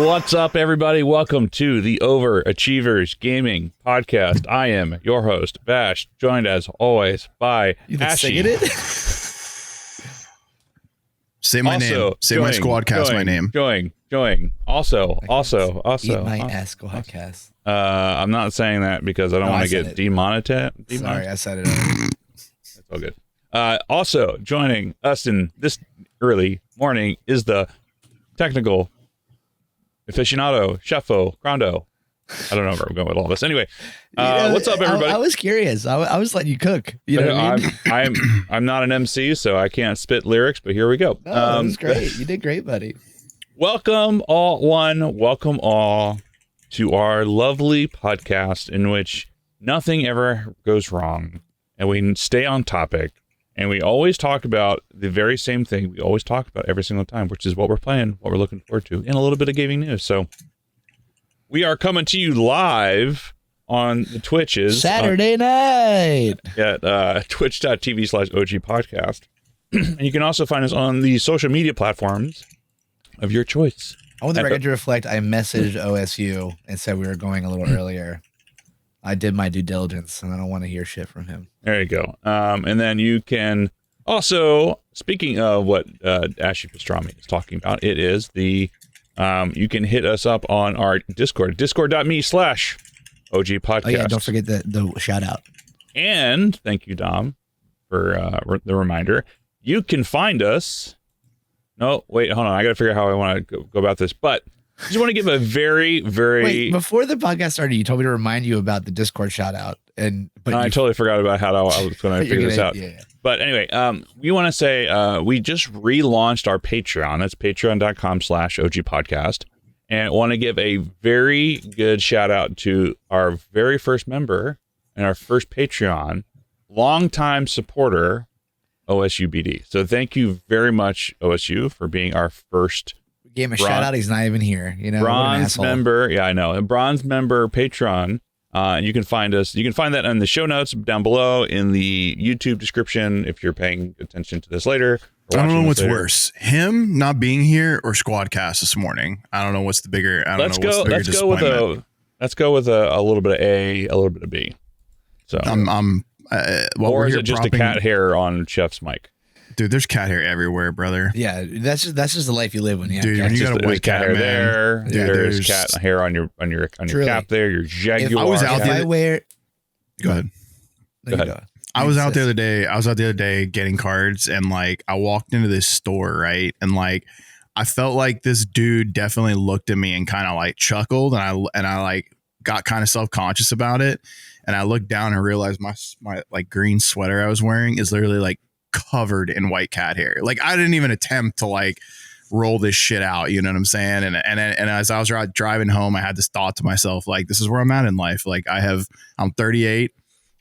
What's up, everybody? Welcome to the Overachievers Gaming Podcast. I am your host, Bash, joined as always by Ashy. It? Say my name. Say my squadcast my name. Join. Also. Eat my ass squadcast. I'm not saying that because I don't want to get demonetized. Sorry, I said it already. That's all good. Also joining us in this early morning is the technical aficionado, chefo, grondo. I don't know where I'm going with all this. Anyway, what's up, everybody? I was curious. I was letting you cook. You know what I mean? I'm not an MC, so I can't spit lyrics, but here we go. No, that was great. You did great, buddy. Welcome all to our lovely podcast in which nothing ever goes wrong and we stay on topic and we always talk about the very same thing we always talk about every single time, which is what we're playing, what we're looking forward to, and a little bit of gaming news. So we are coming to you live on the Twitches. Saturday night. At twitch.tv/OG podcast. And you can also find us on the social media platforms of your choice. I want the record to reflect, I messaged OSU and said we were going a little earlier. I did my due diligence, and I don't want to hear shit from him. There you go. And then you can also, speaking of what Ashy Pastrami is talking about, it is the, you can hit us up on our Discord, discord.me/OG podcast. Oh yeah, don't forget the shout out. And thank you, Dom, for the reminder. You can find us. No, wait, hold on. I got to figure out how I want to go about this, but I just want to give a very, very... Wait, before the podcast started, you told me to remind you about the Discord shout out. But I totally forgot about how I was going to figure this out. Yeah. But anyway, we want to say we just relaunched our Patreon. That's patreon.com/OG podcast. And want to give a very good shout out to our very first member and our first Patreon, longtime supporter, OSUBD. So thank you very much, OSU, for being our first... Gave him a shout out. He's not even here. You know, bronze member. Yeah, I know. A bronze member Patreon. And you can find us. You can find that in the show notes down below in the YouTube description if you're paying attention to this later. I don't know what's worse, him not being here or Squadcast this morning. I don't know what's the bigger. Let's go with a little bit of A, a little bit of B. So or is it just a cat hair on Chef's mic? Dude, there's cat hair everywhere, brother. Yeah, that's just the life you live when you have dude, cats. When you got a white cat hair man, there. Dude, there's cat hair on your cap there. Your Jaguar. Go ahead. Go ahead. I was out the other day getting cards, and like I walked into this store, right, and like I felt like this dude definitely looked at me and kind of like chuckled, and I like got kind of self-conscious about it, and I looked down and realized my like green sweater I was wearing is literally like covered in white cat hair. Like I didn't even attempt to like roll this shit out, you know what I'm saying? And as I was driving home, I had this thought to myself, like, this is where I'm at in life. Like I'm 38.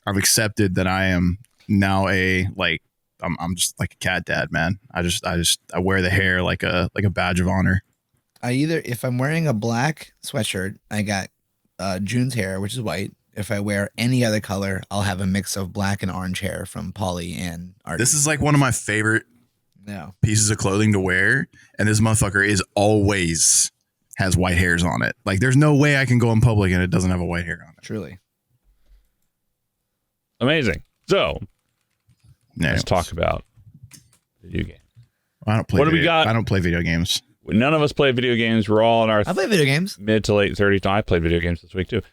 I've accepted that I am now I'm just like a cat dad, man. I wear the hair like a badge of honor. If I'm wearing a black sweatshirt, I got June's hair, which is white. If I wear any other color, I'll have a mix of black and orange hair from Polly and Artie. This is like one of my favorite pieces of clothing to wear. And this motherfucker always has white hairs on it. Like there's no way I can go in public and it doesn't have a white hair on it. Truly. Amazing. So let's talk about video games. I don't play I don't play video games. None of us play video games. We're all in our I play video games. Mid to late 30s. No, I played video games this week too.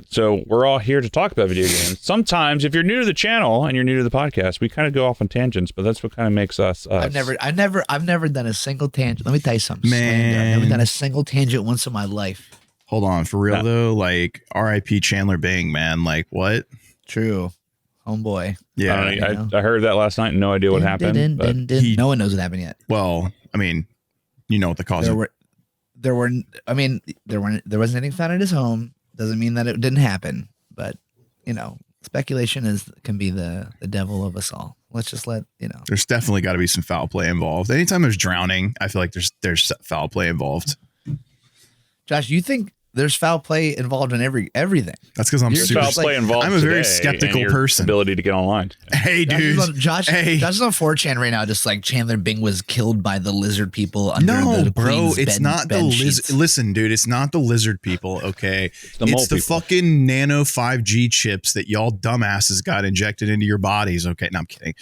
So we're all here to talk about video games. Sometimes if you're new to the channel and you're new to the podcast, we kind of go off on tangents, but that's what kind of makes us us. I've never done a single tangent. Let me tell you something. Man. I've never done a single tangent once in my life. Hold on, for real though, like RIP Chandler Bing, man. Like what? True. Homeboy. Yeah. I heard that last night. No idea what happened. No one knows what happened yet. Well, I mean, you know what the cause there wasn't anything found at his home. Doesn't mean that it didn't happen, but you know, speculation can be the devil of us all. Let's just there's definitely got to be some foul play involved. Anytime there's drowning, I feel like there's foul play involved. Josh, you think there's foul play involved in everything. That's because I'm There's super. foul play involved. I'm a very today skeptical and your person. Ability to get online. Hey, dude. Josh is on 4chan right now, just like Chandler Bing was killed by the lizard people under No, the bro, Queen's it's not the sheets. lizard. Listen, dude, it's not the lizard people. Okay, the mole it's the people. fucking nano 5G chips that y'all dumbasses got injected into your bodies. Okay, no, I'm kidding.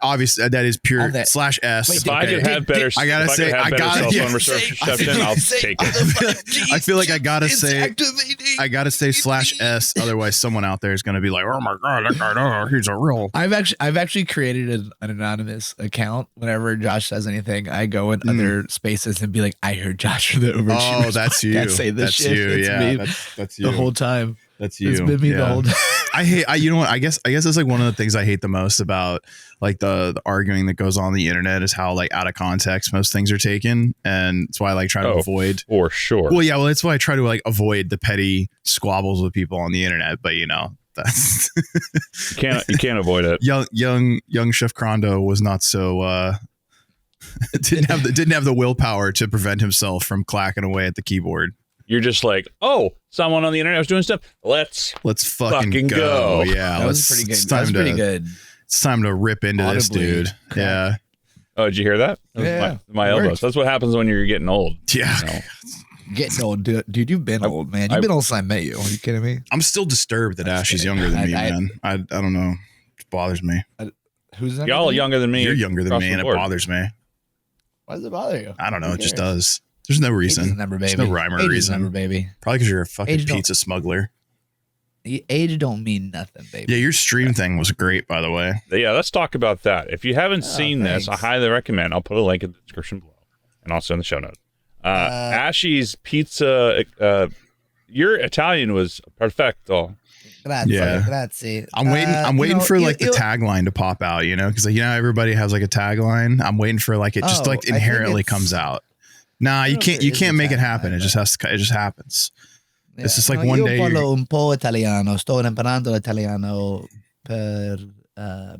Obviously, that is pure All that- /s. Wait, If I could have better, I gotta if say, I I could have gotta- better cell yeah. phone reception, I'll take it. I feel like I gotta It's say, activating. I gotta say /s. Otherwise, someone out there is gonna be like, "Oh my god, that guy, he's a real." I've actually created an anonymous account. Whenever Josh says anything, I go in other spaces and be like, "I heard Josh for the Overachievers." Oh, that's you. podcast say this That's shit. you. It's Yeah, me that's you. the whole time. That's you. It's been me the Yeah. whole time. You know what? I guess that's like one of the things I hate the most about like the arguing that goes on the internet is how like out of context most things are taken, and that's why I like try to avoid. For sure. Well, yeah, well, that's why I try to like avoid the petty squabbles with people on the internet. But you know, that's you can't avoid it. young Chef Crondo was not so didn't have the willpower to prevent himself from clacking away at the keyboard. You're just like, oh, someone on the internet was doing stuff. Let's fucking go. Yeah, That was pretty good. It's That was time pretty to good. it's time to rip into this Audibly dude. crack. Yeah. Oh, did you hear that? That was Yeah, my it elbows. worked. That's what happens when you're getting old. Yeah. You know? Getting old, dude. You've been old, man. You've been old since I met you. Are you kidding me? I'm still disturbed that Ash is younger than me, man. I don't know. It bothers me. Who's that? Y'all are younger than me. You're younger than across me, the and it board. bothers me. Why does it bother you? I don't know. Who It just cares? does. There's no Age is a reason. number, There's baby. no rhyme or Age is a reason. number, baby. Probably because you're a fucking Age don't- pizza smuggler. Age don't mean nothing, baby. Yeah, your stream thing was great, by the way. Yeah, let's talk about that. If you haven't seen this, I thanks. highly recommend. I'll put a link in the description below and also in the show notes. Ashy's Pizza. Your Italian was perfecto. Grazie, Yeah. grazie. I'm waiting for like the you- tagline to pop out, you know, because you know everybody has like a tagline. I'm waiting for like it just Oh, like I think inherently it's- comes out. Nah, I you don't know can't if you there is can't a make it tagline, happen. It but- it just happens. It's just like no, one io day you're- parlo un po' italiano. Sto imparando l'italiano per. I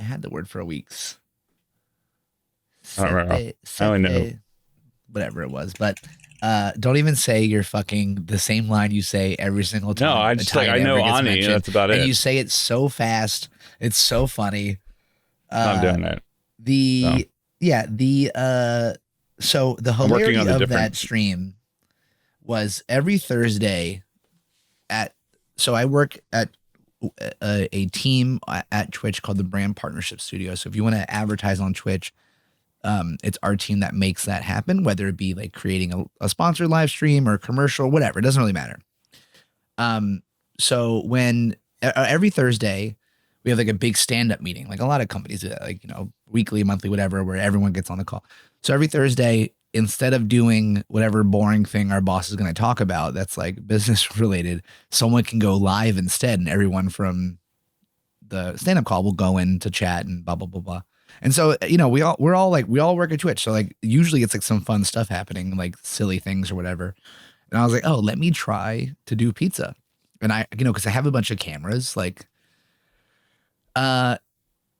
had the word for weeks. I don't remember. I only know. Whatever it was, but don't even say your fucking the same line you say every single time. No, I just like I Italian know ever gets Ani, and mentioned, that's about and it. you say it so fast. It's so funny. I'm doing it. So the I'm working hilarity on the of different- that stream was every Thursday so I work at a team at Twitch called the Brand Partnership Studio. So if you want to advertise on Twitch, it's our team that makes that happen, whether it be like creating a sponsored live stream or a commercial, whatever, it doesn't really matter. So when every Thursday we have like a big stand-up meeting, like a lot of companies do that, like, you know, weekly, monthly, whatever, where everyone gets on the call. So every Thursday, instead of doing whatever boring thing our boss is going to talk about that's like business related, someone can go live instead, and everyone from the stand-up call will go in to chat and blah blah blah blah. And so, you know, we all work at Twitch, so like usually it's like some fun stuff happening, like silly things or whatever. And I was like, oh, let me try to do pizza. And I, you know, because I have a bunch of cameras, like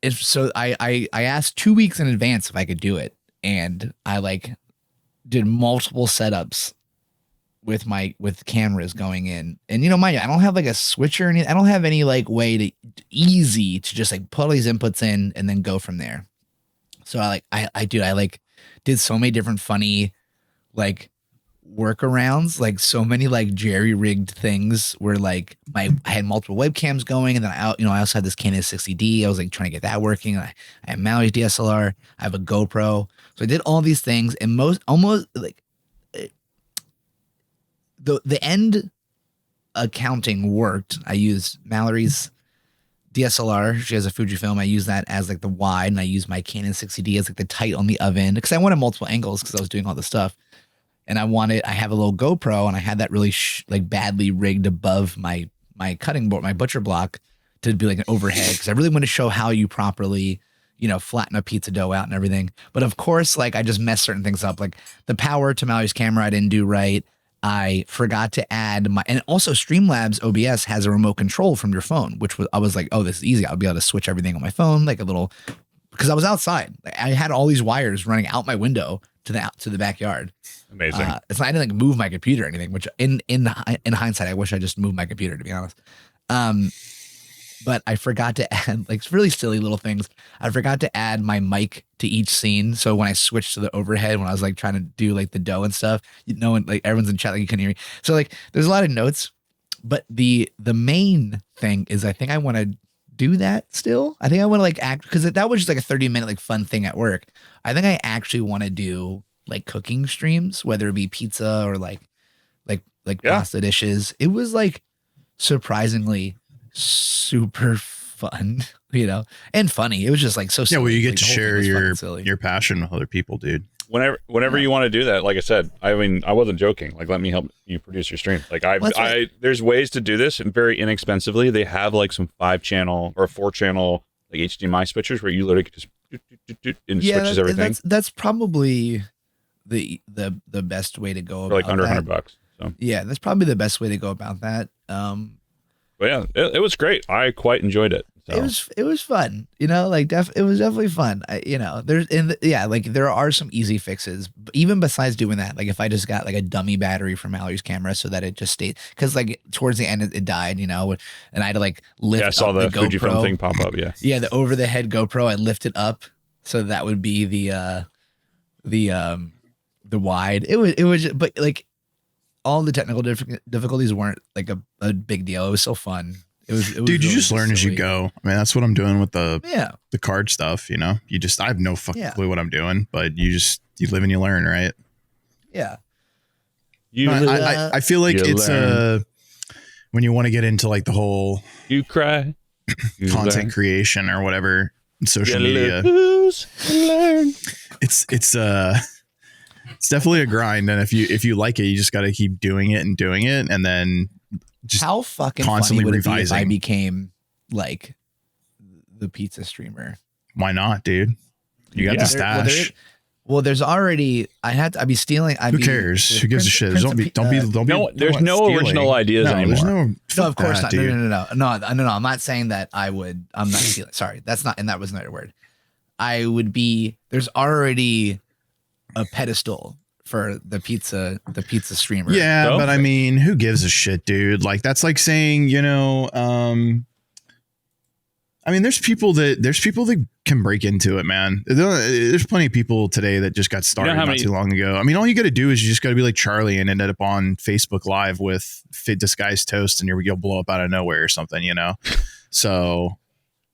so I asked 2 weeks in advance if I could do it, and I like did multiple setups with cameras going in. And you know, mind you, I don't have like a switcher or anything. I don't have any like way to easy to just like put all these inputs in and then go from there. So I did so many different funny like workarounds, like so many like jerry-rigged things where like I had multiple webcams going, and then I also had this Canon 60D. I was like trying to get that working. I have Mallory's DSLR. I have a GoPro. So I did all these things, and almost like the end accounting worked. I used Mallory's DSLR. She has a Fujifilm. I use that as like the wide, and I use my Canon 60D as like the tight on the oven because I wanted multiple angles because I was doing all this stuff. And I have a little GoPro, and I had that really like badly rigged above my cutting board, my butcher block, to be like an overhead because I really want to show how you properly, you know, flatten a pizza dough out and everything. But of course, like I just messed certain things up, like the power to Mallory's camera I didn't do right. I forgot to add and also Streamlabs OBS has a remote control from your phone, I was like, oh, this is easy. I'll be able to switch everything on my phone, like because I was outside. I had all these wires running out my window to the backyard. Amazing. It's not, I didn't like move my computer or anything, which in hindsight, I wish I just moved my computer, to be honest. But I forgot to add like really silly little things. I forgot to add my mic to each scene. So when I switched to the overhead, when I was like trying to do like the dough and stuff, and like everyone's in chat, like you couldn't hear me. So like there's a lot of notes, but the main thing is I think I want to do that still. I think I want to like act, because that was just like a 30-minute like fun thing at work. I think I actually want to do like cooking streams, whether it be pizza or like pasta dishes. It was like surprisingly super fun, and funny. It was just like so silly. Yeah, well, you get like, to share your passion with other people, dude. Whenever you want to do that, like I said, I mean, I wasn't joking. Like, let me help you produce your stream. Like, there's ways to do this, and very inexpensively. They have like some 5-channel or 4-channel like HDMI switchers where you literally just and switches everything. That's probably the best way to go about for like under that. $100. So yeah, that's probably the best way to go about that. But yeah, it was great. I quite enjoyed it. So. It was fun, like it was definitely fun. There are some easy fixes, but even besides doing that. Like if I just got like a dummy battery from Mallory's camera so that it just stayed, because like towards the end it died, and I had to like lift. Yeah, I saw up the GoPro Fujifilm thing pop up. Yeah, yeah, the over the head GoPro. I lifted up so that would be the wide. It was, but like all the technical difficulties weren't like a big deal. It was so fun. It was dude, you really just learn as you go. I mean, that's what I'm doing with the card stuff. I have no fucking clue what I'm doing, but you live and you learn, right? Yeah. I feel like it's when you want to get into like the whole you cry content creation or whatever, social media. It's definitely a grind, and if you like it, you just got to keep doing it, and then just how fucking constantly funny would it revising. be if I became like the pizza streamer? Why not, dude? You got the stash. Well, there's already. I'd be stealing. Who cares? Who gives a shit? Don't be. No, there's no original ideas anymore. No, of course not. No. I'm not saying that I would. I'm not stealing. Sorry, that's not. And that was not a word. I would be. There's already a pedestal for the pizza streamer. Yeah, but I mean, who gives a shit, dude? Like that's like saying, I mean, there's people that can break into it, man. There's plenty of people today that just got started not too long ago. I mean, all you got to do is you just got to be like Charlie and end up on Facebook Live with Fit Disguised Toast, and you'll blow up out of nowhere or something, So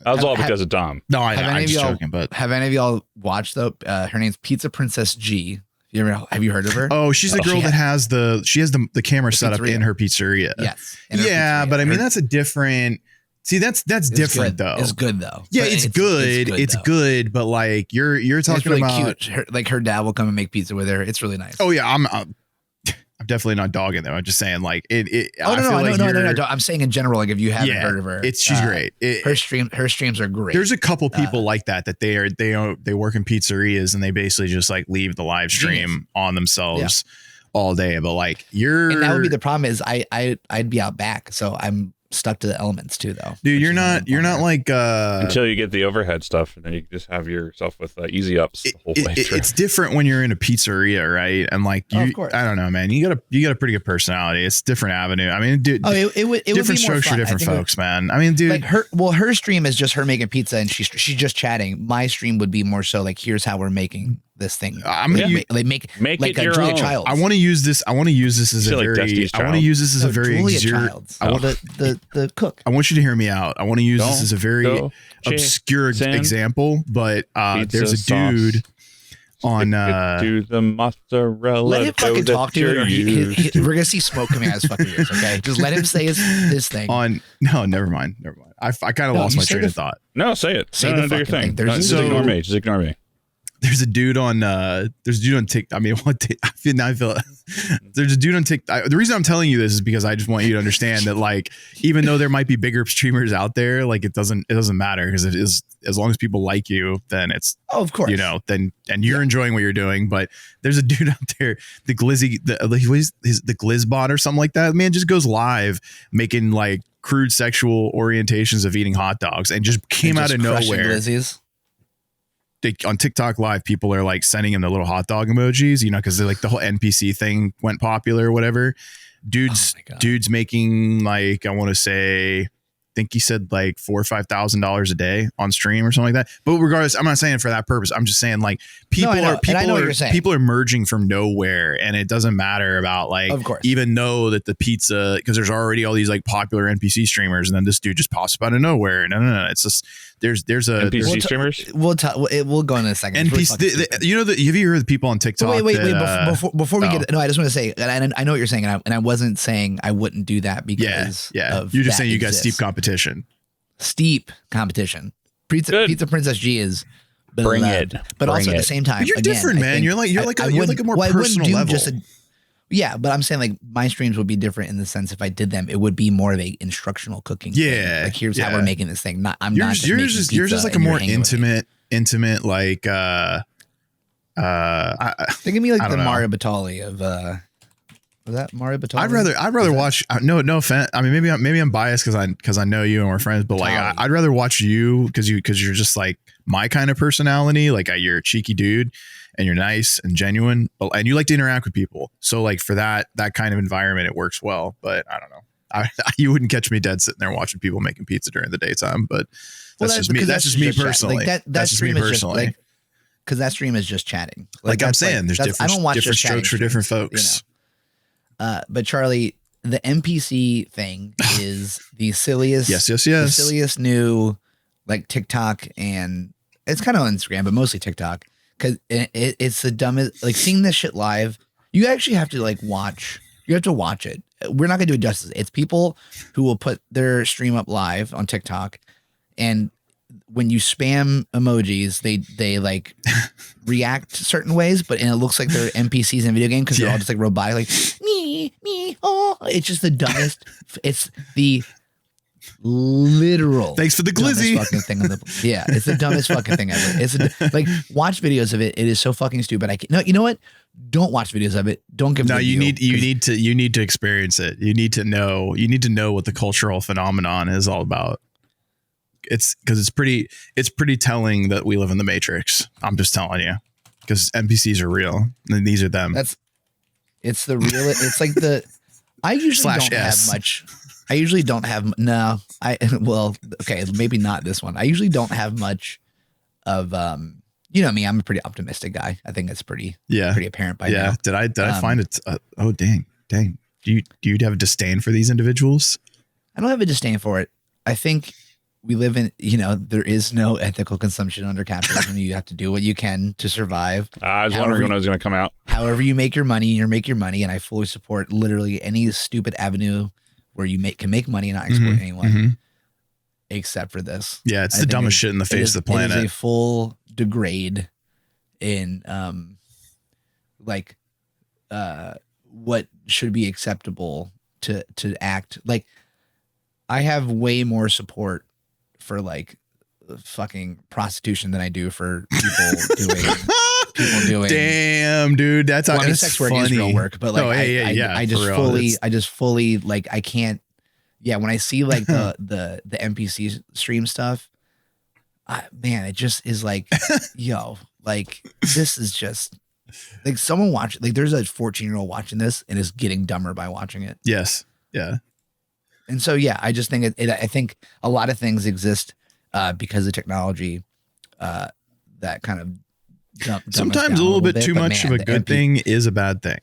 that was all because of Dom. No, I'm just joking. But have any of y'all watched though? Her name's Pizza Princess G. Have you heard of her? Oh, she's the girl that has the camera set up in her pizzeria. Yes. Yeah, but I mean that's a different. See, that's different though. It's good though. Yeah, it's good. It's good, but like you're talking really about cute. Her dad will come and make pizza with her. It's really nice. Oh yeah, I'm definitely not dogging though. I'm just saying like it. Oh no. I'm saying in general, like if you haven't heard of her, she's great. Her streams are great. There's a couple people like that they work in pizzerias and they basically just like leave the live stream on themselves all day. But like and that would be the problem is I'd be out back, so I'm stuck to the elements too though. Dude, you're not like until you get the overhead stuff, and then you can just have yourself with easy ups the whole way through. It's different when you're in a pizzeria, right? And like I don't know, man, you got a pretty good personality. It's a different avenue. I mean, dude, it would different be more strokes for fun. different folks, man. I mean, dude, like her stream is just her making pizza and she's just chatting. My stream would be more so like, here's how we're making this thing. I'm gonna make like it your Julia own. Childs. I want to use this as a very. I want to use this as a very. Julia Childs. The cook. I want you to hear me out. I want to use this as a very obscure example, but there's a dude on to the mozzarella. Let him fucking talk to you. We're gonna see smoke coming out of his fucking ears. Okay, just let him say his thing. No, never mind. I kind of lost my train of thought. No, say it. Say the fucking thing. Just ignore me. Just ignore me. There's a dude on TikTok. I mean, I feel there's a dude on TikTok. The reason I'm telling you this is because I just want you to understand that, like, even though there might be bigger streamers out there, like it doesn't matter, because it is, as long as people like you, then it's of course, then you're enjoying what you're doing. But there's a dude out there, the Glizzbot or something like that. Man just goes live making like crude sexual orientations of eating hot dogs and just came out of nowhere. Glizzies. on TikTok Live, people are like sending him the little hot dog emojis, you know, because they're like the whole NPC thing went popular or whatever. Dude's making like, I want to say, I think he said like $4,000 or $5,000 a day on stream or something like that. But regardless, I'm not saying it for that purpose. I'm just saying like people are merging from nowhere, and it doesn't matter about like, of course, even know that the pizza, because there's already all these like popular NPC streamers, and then this dude just pops up out of nowhere. No. It's just there's a NPC streamers. We'll go in a second. NPC, you know that, have you heard the people on TikTok? Wait. Before we get, no, I just want to say, and I know what you're saying, and I wasn't saying I wouldn't do that because of you're just saying you got exists. Steep competition. Pizza Princess G is bring it, but also at the same time, but you're different, man. You're like a more personal level. Yeah, but I'm saying like my streams would be different in the sense if I did them, it would be more of a instructional cooking. Yeah, like here's how we're making this thing. You're just like a more intimate like. Think of me like the Mario Batali of. Was that Mario Batali? I'd rather watch. No offense. I mean, maybe I'm biased because I know you and we're friends. But like, I'd rather watch you because you're just like my kind of personality. Like you're a cheeky dude, and you're nice and genuine. And you like to interact with people. So like for that kind of environment, it works well. But I don't know. You wouldn't catch me dead sitting there watching people making pizza during the daytime. But that's just me. That's just me personally. That's just me personally. Because that stream is just chatting. Like I'm saying, there's different strokes for different folks. You know? But Charlie, the NPC thing is the silliest, the silliest new like TikTok, and it's kind of on Instagram, but mostly TikTok, because it's the dumbest. Like seeing this shit live, you actually have to like watch. You have to watch it. We're not gonna do it justice. It's people who will put their stream up live on TikTok, and when you spam emojis, they like react certain ways, but and it looks like they're NPCs in a video game because they're all just like robotic, like me, oh. It's just the dumbest. It's the literal. Thanks for the glizzy. Fucking thing it's the dumbest fucking thing ever. It's like watch videos of it. It is so fucking stupid. You know what? Don't watch videos of it. Don't give. No, you need to experience it. You need to know what the cultural phenomenon is all about. It's because it's pretty telling that we live in the Matrix. I'm just telling you, because NPCs are real and these are them. It's the real. It's like I usually don't have much. I usually don't have okay, maybe not this one. I usually don't have much of you know me. I'm a pretty optimistic guy. I think that's pretty apparent by now. Did I find it? Oh dang. Do you have a disdain for these individuals? I don't have a disdain for it. I think we live in, there is no ethical consumption under capitalism. You have to do what you can to survive. I was wondering when it was going to come out. However you make your money, and I fully support literally any stupid avenue where you can make money and not exploit anyone, except for this. Yeah, it's the dumbest shit in the face of the planet. It is a full degrade in what should be acceptable to act like. I have way more support for like fucking prostitution than I do for people doing. Damn, dude, that's sex work is real work, but like I just fully like I can't. Yeah, when I see like the NPC stream stuff, man, it just is like, yo, like this is just like someone watch. Like there's a 14-year-old watching this and is getting dumber by watching it. Yes, yeah. And so, yeah, I just think I think a lot of things exist because of technology that kind of sometimes a little bit too much of a good thing is a bad thing.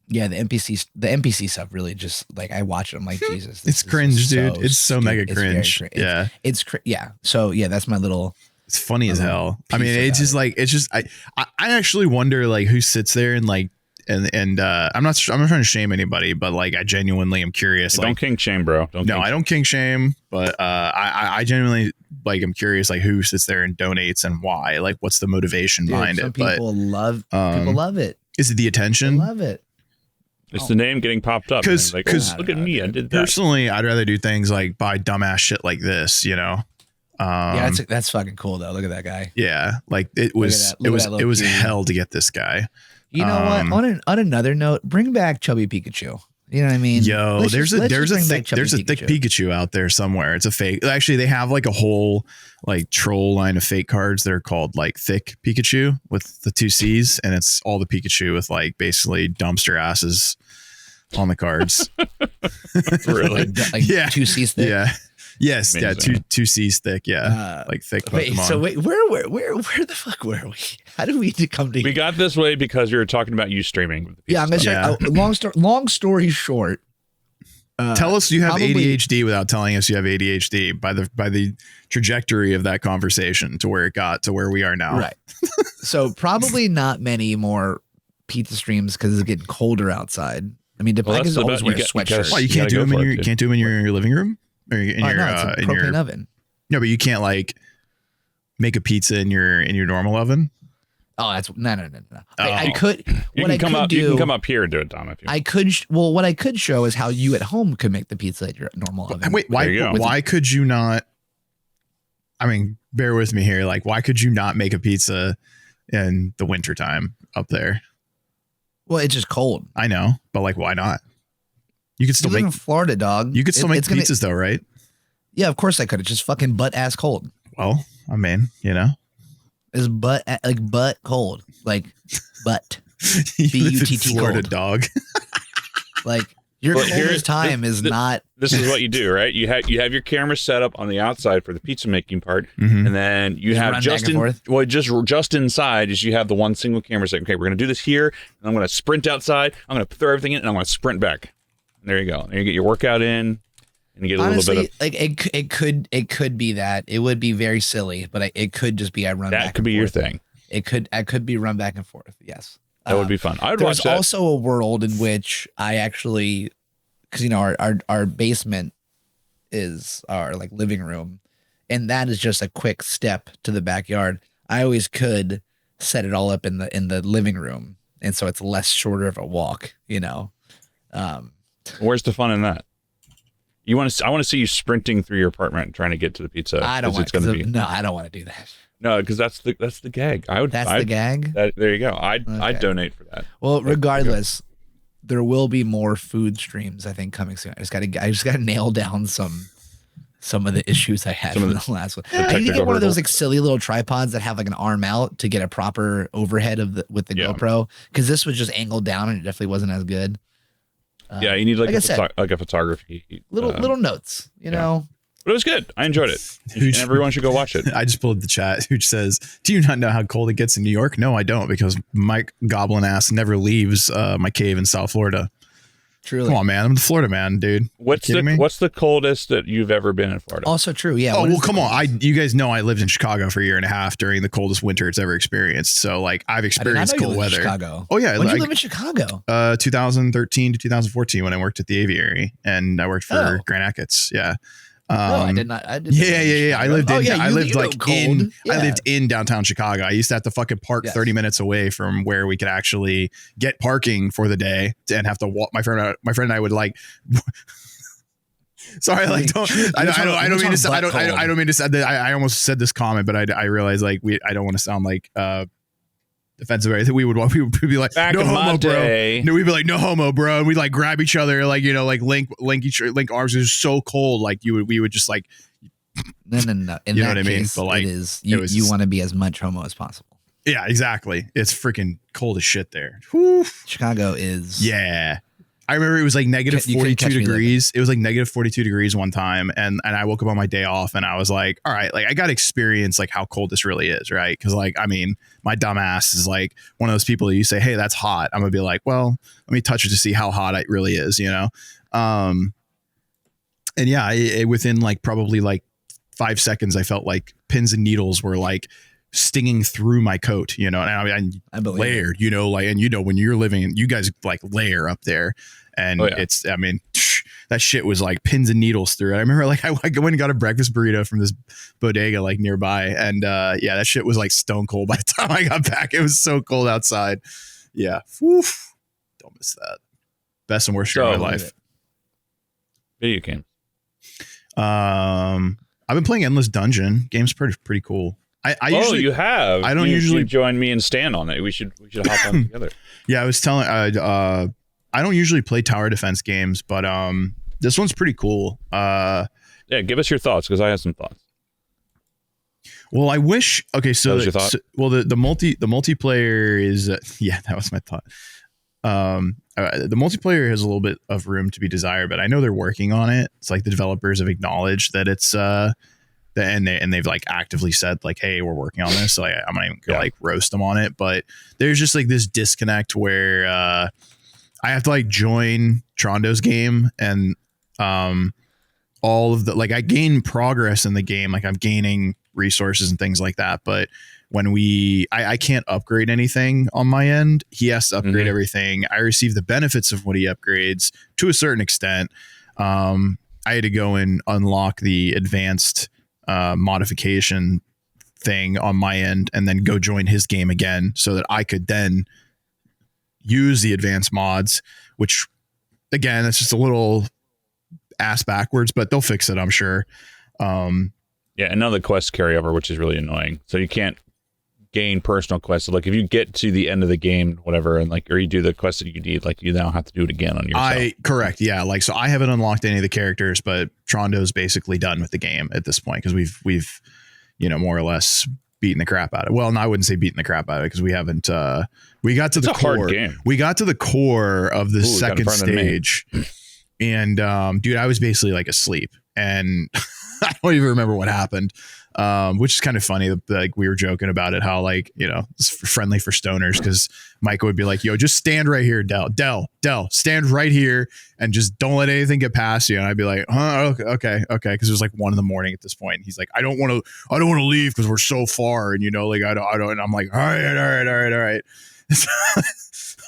Yeah, the NPC stuff really just like I watch it. I'm like, Jesus, it's cringe, dude. It's so mega cringe. Yeah, yeah. So yeah, that's my little. It's funny as hell. I mean, it's just like I actually wonder like who sits there and like. And I'm not trying to shame anybody, but like I genuinely am curious. Hey, don't kink shame, bro. I don't kink shame, but I genuinely like I'm curious like who sits there and donates and why. Like what's the motivation behind it? People love it. Is it the attention? They love it. It's the name getting popped up. Because look at me, I did that. Personally, I'd rather do things like buy dumbass shit like this. Yeah, that's fucking cool though. Look at that guy. Yeah, like it was hell to get this guy. You know what? On another note, bring back Chubby Pikachu. You know what I mean? Yo, there's a thick Pikachu. Pikachu out there somewhere. It's a fake. Actually, they have like a whole like troll line of fake cards that are called like thick Pikachu with the 2 C's, and it's all the Pikachu with like basically dumpster asses on the cards. Really? Like 2 C's thick. Yeah. Yes. Amazing. Yeah. Two C's thick. Yeah. Like thick Pokemon. Wait, where the fuck were we? How did we come to? We got this way because we were talking about you streaming. With the Yeah, I'm gonna say. Long story short. Tell us you have ADHD without telling us you have ADHD by the trajectory of that conversation to where it got to where we are now. Right. So probably not many more pizza streams because it's getting colder outside. I mean, I can always wear a sweatshirt. Oh, you can't do them in your living room or in your it's a propane oven. No, but you can't like make a pizza in your normal oven. Oh, that's no. Oh. I could. You can come up here and do it, Dom. If you I could. Well, what I could show is how you at home could make the pizza at your normal oven. Wait, why could you not? I mean, bear with me here. Like, why could you not make a pizza in the wintertime up there? Well, it's just cold. I know, but like, why not? You could still live in Florida, dog. You could still make pizzas though, right? Yeah, of course I could. It's just fucking butt ass cold. Well, I mean, you know. Is butt cold, like butt butt Florida cold. Dog. Like your coldest time is not. This is what you do, right? You have your camera set up on the outside for the pizza making part, Mm-hmm. and then you have just inside is you have the one single camera saying, okay, we're gonna do this here, and I'm gonna sprint outside, I'm gonna throw everything in, and I'm gonna sprint back. And there you go. And you get your workout in. And you get Honestly, little bit of it could be that. It would be very silly, but it could just be I run that back could be your forth. thing. It could be run back and forth. Yes. That would be fun. I would watch that. There's also a world in which I actually, because you know our basement is our like living room, and that is just a quick step to the backyard. I always could set it all up in the living room, and so it's less shorter of a walk. You know. Where's the fun in that? I want to see you sprinting through your apartment and trying to get to the pizza. I don't want to. No, I don't want to do that. No, because that's the gag. The gag. There you go. I'd donate for that. Well, regardless, there will be more food streams. I think coming soon. I just got to nail down some of the issues I had from the last one. I need to get one of those like silly little tripods that have like an arm out to get a proper overhead with the GoPro, because this was just angled down and it definitely wasn't as good. Yeah, you need like a photography. Little notes, you know. But it was good. I enjoyed it. And everyone should go watch it. I just pulled the chat. Hooch says, "Do you not know how cold it gets in New York?" No, I don't, because my goblin ass never leaves my cave in South Florida. Truly. Come on, man. I'm the Florida man, dude. What's the coldest that you've ever been in Florida? Also true. Yeah. Oh, well, come on. You guys know I lived in Chicago for a year and a half during the coldest winter it's ever experienced. So like I've experienced cold weather. Chicago. Oh yeah. When did you live in Chicago? 2013 to 2014 when I worked at the aviary and I worked for Grand Rapids. Yeah. No, I did not. Yeah. I lived in downtown Chicago. I used to have to fucking park 30 minutes away from where we could actually get parking for the day and have to walk. My friend and I would like. Sorry, like I don't mean to say that. I almost said this comment, but I realized like I don't want to sound like defensive or anything. We would be like, back no in homo, my bro. day. No, we'd be like, no homo, bro. And we'd like grab each other, like, you know, like link arms. It was so cold. Like we would just like, no. In you know that what I mean? Case, But like, you want to be as much homo as possible. Yeah, exactly. It's freaking cold as shit there. Whew. Chicago is. Yeah. I remember it was like negative 42 degrees. It was like negative 42 degrees one time. And I woke up on my day off and I was like, all right, like I got to experience like how cold this really is. Right. Cause like, I mean, my dumb ass is like one of those people that you say, hey, that's hot. I'm gonna be like, well, let me touch it to see how hot it really is, you know? And yeah, within like probably like 5 seconds, I felt like pins and needles were like stinging through my coat, you know, and I mean, I layered, you know, like, and you know, when you're living, you guys like layer up there and it's, I mean, that shit was like pins and needles through it. I remember like I went and got a breakfast burrito from this bodega like nearby. And yeah, that shit was like stone cold by the time I got back. It was so cold outside. Yeah. Woof. Don't miss that. Best and worst year of my life. Video game. I've been playing Endless Dungeon. Game's pretty cool. I usually, you have. I don't usually join me and Stan on it. We should hop on together. Yeah, I was telling I don't usually play tower defense games, but this one's pretty cool. Yeah, give us your thoughts because I have some thoughts. Well, I wish. Okay, so, That was your thought? the multiplayer is yeah, that was my thought. The multiplayer has a little bit of room to be desired, but I know they're working on it. It's like the developers have acknowledged that it's and they've like actively said like, hey, we're working on this. So I'm not even gonna like roast them on it, but there's just like this disconnect where I have to like join Trondo's game and all of the like I gain progress in the game, like I'm gaining resources and things like that, but when I can't upgrade anything on my end. He has to upgrade everything. I receive the benefits of what he upgrades to a certain extent. I had to go and unlock the advanced modification thing on my end and then go join his game again so that I could then use the advanced mods, which again, it's just a little ass backwards, but they'll fix it, I'm sure. Yeah, another quest carryover, which is really annoying. So you can't gain personal quests. So like if you get to the end of the game, whatever, and like or you do the quest that you need, like you now have to do it again on yourself. Correct. Yeah. Like so I haven't unlocked any of the characters, but Trondo's basically done with the game at this point because we've more or less beaten the crap out of it. Well, no, I wouldn't say beaten the crap out of it because we haven't we got to the core. Hard game. We got to the core of the second stage. And dude, I was basically like asleep and I don't even remember what happened. Which is kind of funny. Like we were joking about it, how like, it's friendly for stoners because Micah would be like, yo, just stand right here, Dell, stand right here and just don't let anything get past you. And I'd be like, huh, okay. Cause it was like 1 a.m. at this point. He's like, I don't want to leave because we're so far. And like, I don't, and I'm like, all right.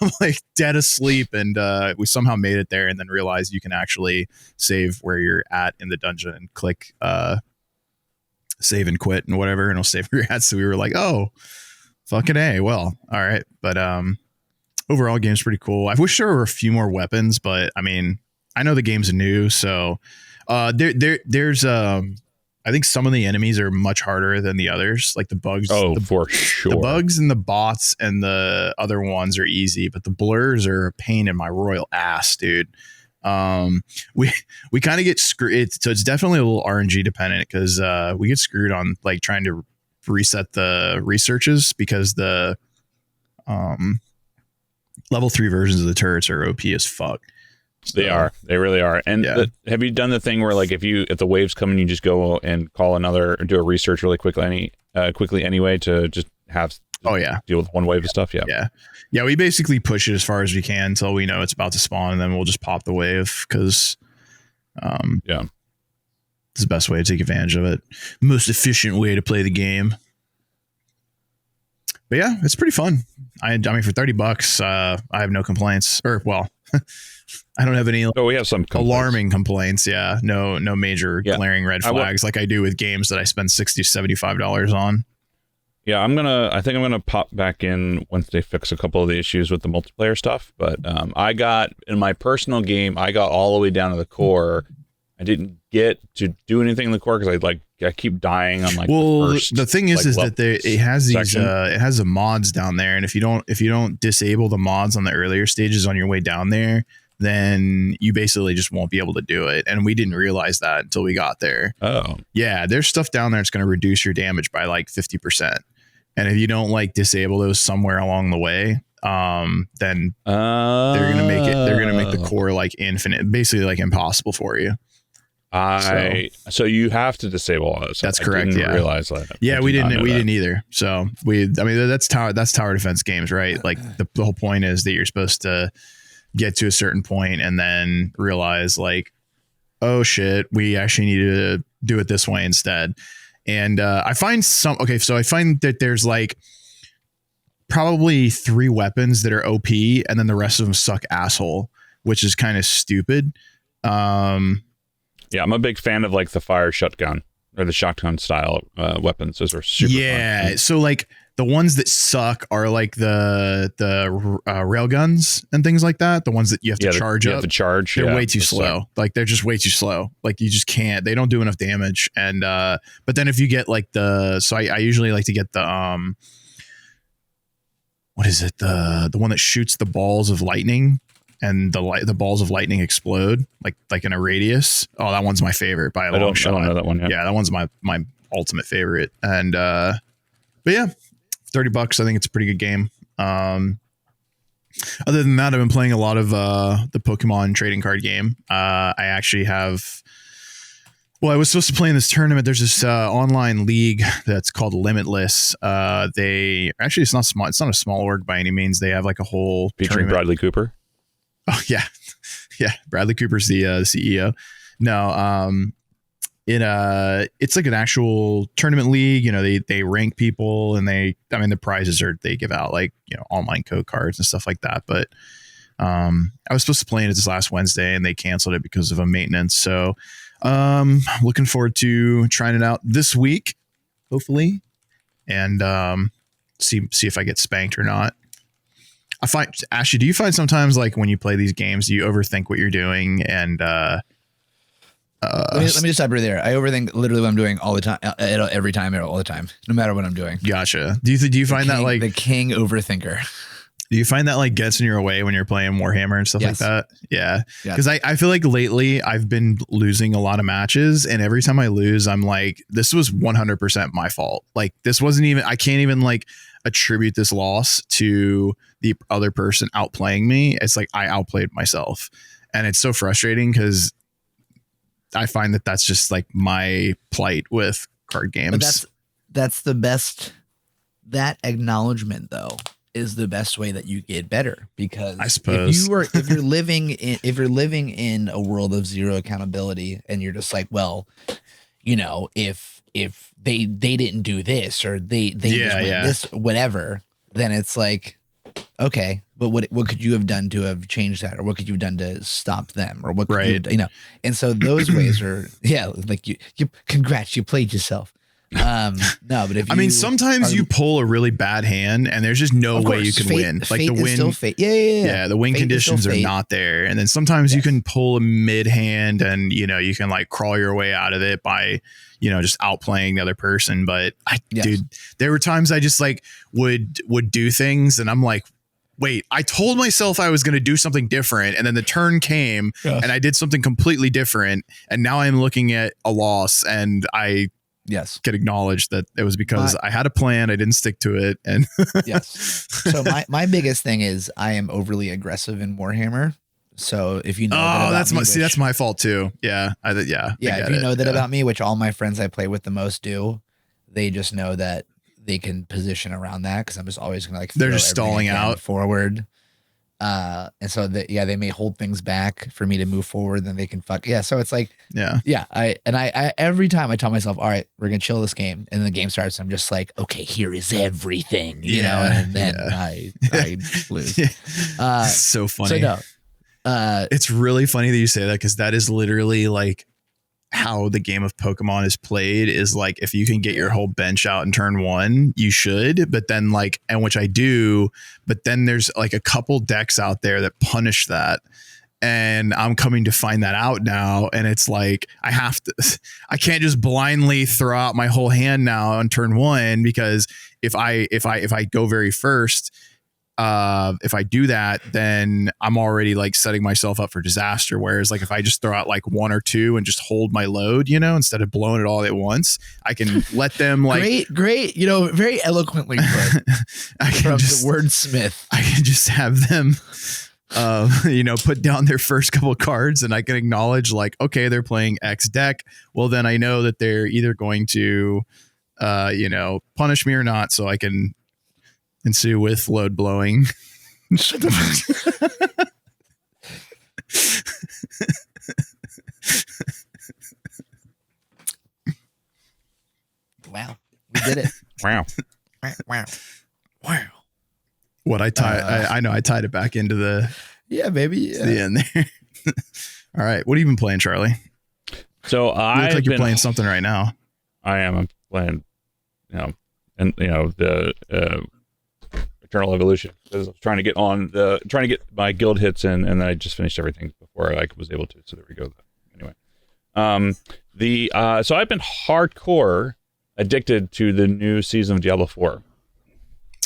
I'm like dead asleep. And we somehow made it there and then realized you can actually save where you're at in the dungeon and click, save and quit and whatever, and it'll save where you're at. So we were like, oh, fucking A. Well, all right. But overall, game's pretty cool. I wish there were a few more weapons, but I mean, I know the game's new, so there's I think some of the enemies are much harder than the others, like the bugs. Oh, for sure. The bugs and the bots and the other ones are easy, but the blurs are a pain in my royal ass, dude. We kind of get screwed. So it's definitely a little RNG dependent because we get screwed on like trying to reset the researches because the level 3 versions of the turrets are OP as fuck. So, they really are. And have you done the thing where like if the waves come and you just go and call another or do a research really quickly anyway to just have deal with one wave of stuff? Yeah, we basically push it as far as we can until we know it's about to spawn, and then we'll just pop the wave because it's the best way to take advantage of it, most efficient way to play the game. But yeah, it's pretty fun. I mean for $30 I have no complaints, or well I don't have any we have some alarming complaints. No major glaring red flags like I do with games that I spend $60-$75 on. Yeah, I think I'm gonna pop back in once they fix a couple of the issues with the multiplayer stuff. But I got in my personal game, I got all the way down to the core. I didn't get to do anything in the core because I keep dying on like the thing is that it has these it has the mods down there, and if you don't disable the mods on the earlier stages on your way down there, then you basically just won't be able to do it. And we didn't realize that until we got there. Oh yeah, there's stuff down there that's going to reduce your damage by like 50%. And if you don't like disable those somewhere along the way, then they're gonna make the core like infinite, basically like impossible for you. So you have to disable all those. That's correct. I didn't realize that. Yeah, we didn't either. So that's tower defense games, right? Like the whole point is that you're supposed to get to a certain point and then realize like, oh shit, we actually need to do it this way instead. And I find that there's like probably 3 weapons that are OP and then the rest of them suck asshole, which is kind of stupid. Yeah, I'm a big fan of like the fire shotgun or the shotgun style weapons. Those are super fun. So like the ones that suck are like the rail guns and things like that. The ones that you have to charge up. They're way too slow. Like they're just way too slow. Like you just can't. They don't do enough damage. And but then if you get like I usually like to get the what is it? The one that shoots the balls of lightning. and the balls of lightning explode like in a radius. Oh, that one's my favorite by a long shot. I don't know that one yet. Yeah, that one's my ultimate favorite. And but yeah, $30. I think it's a pretty good game. Other than that, I've been playing a lot of the Pokemon trading card game. I actually have. Well, I was supposed to play in this tournament. There's this online league that's called Limitless. They actually, it's not small. It's not a small org by any means. They have like a whole featuring tournament. Bradley Cooper. Oh yeah, yeah. Bradley Cooper's the CEO. No, it's like an actual tournament league. You know, they rank people, and the prizes they give out like, you know, online code cards and stuff like that. But I was supposed to play in it this last Wednesday, and they canceled it because of a maintenance. So looking forward to trying it out this week, hopefully, and see if I get spanked or not. I find, Ashley, do you find sometimes like when you play these games, you overthink what you're doing? And let me just stop right there. I overthink literally what I'm doing all the time, every time, all the time, no matter what I'm doing. Gotcha. Do you find that like the king overthinker? Do you find that like gets in your way when you're playing Warhammer and stuff like that? Yeah. Because I feel like lately I've been losing a lot of matches, and every time I lose, I'm like, this was 100% my fault. Like this wasn't even, I can't even like attribute this loss to the other person outplaying me. It's like I outplayed myself, and it's so frustrating because I find that that's just like my plight with card games. But that's the best. That acknowledgement though is the best way that you get better, because I suppose if you're living in a world of zero accountability, and you're just like, well, you know, if they didn't do this, or they just went this, whatever, then it's like, okay, but what could you have done to have changed that, or what could you have done to stop them, or what could you know? And so those ways are like you congrats, you played yourself. No, but if sometimes you pull a really bad hand and there's just no way you can win. Like the win, the win conditions are not there. And then sometimes you can pull a mid hand, and you know, you can like crawl your way out of it by, you know, just outplaying the other person. But dude, there were times I just like would do things, and I'm like, wait, I told myself I was going to do something different, and then the turn came and I did something completely different, and now I'm looking at a loss, and I can acknowledge that it was because I had a plan, I didn't stick to it, and So my biggest thing is I am overly aggressive in Warhammer. So if you know, that's my fault too. Yeah. If you know that about me, which all my friends I play with the most do, they just know that they can position around that, because I'm just always gonna like they're just stalling out forward. And so they may hold things back for me to move forward, then they can so it's like I every time I tell myself, all right, we're gonna chill this game, and then the game starts, I'm just like, okay, here is everything, you know, and then I lose. So funny. So no, it's really funny that you say that, because that is literally like how the game of Pokemon is played. Is like, if you can get your whole bench out in turn one, you should, but then like, and which I do, but then there's like a couple decks out there that punish that, and I'm coming to find that out now, and it's like I can't just blindly throw out my whole hand now on turn one, because if I go very first, if I do that, then I'm already like setting myself up for disaster. Whereas like if I just throw out like one or two and just hold my load, you know, instead of blowing it all at once, I can let them like great, you know, very eloquently put from the wordsmith. I can just have them, you know, put down their first couple of cards, and I can acknowledge like, okay, they're playing X deck. Well, then I know that they're either going to, you know, punish me or not. So I can ensue with load blowing. Shut the fuck. Wow, we did it. Wow. What I tied? I know I tied it back into the baby. The end there. All right, what have you been playing, Charlie? So you look like you're playing something right now. I am. I'm playing, you know, and you know the Eternal Evolution, because I was trying to get my guild hits in, and then I just finished everything before I was able to. So there we go. Anyway, so I've been hardcore addicted to the new season of Diablo 4.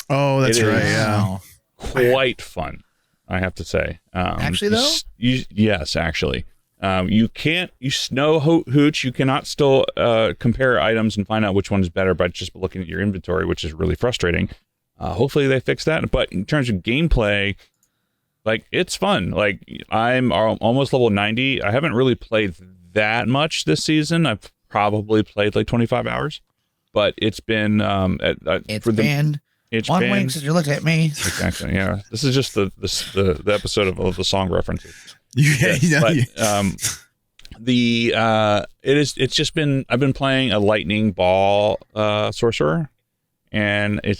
Oh, that's right. Yeah, quite fun. I have to say. Actually, though? Yes, actually. You can't, hooch, you cannot still compare items and find out which one is better by just looking at your inventory, which is really frustrating. Hopefully they fix that. But in terms of gameplay, like, it's fun. Like, I'm almost level 90. I haven't really played that much this season. I've probably played like 25 hours. But it's been... It's been one week since you looked at me. Exactly, yeah. This is just the episode of the song references. It's just been, I've been playing a lightning ball sorcerer, and I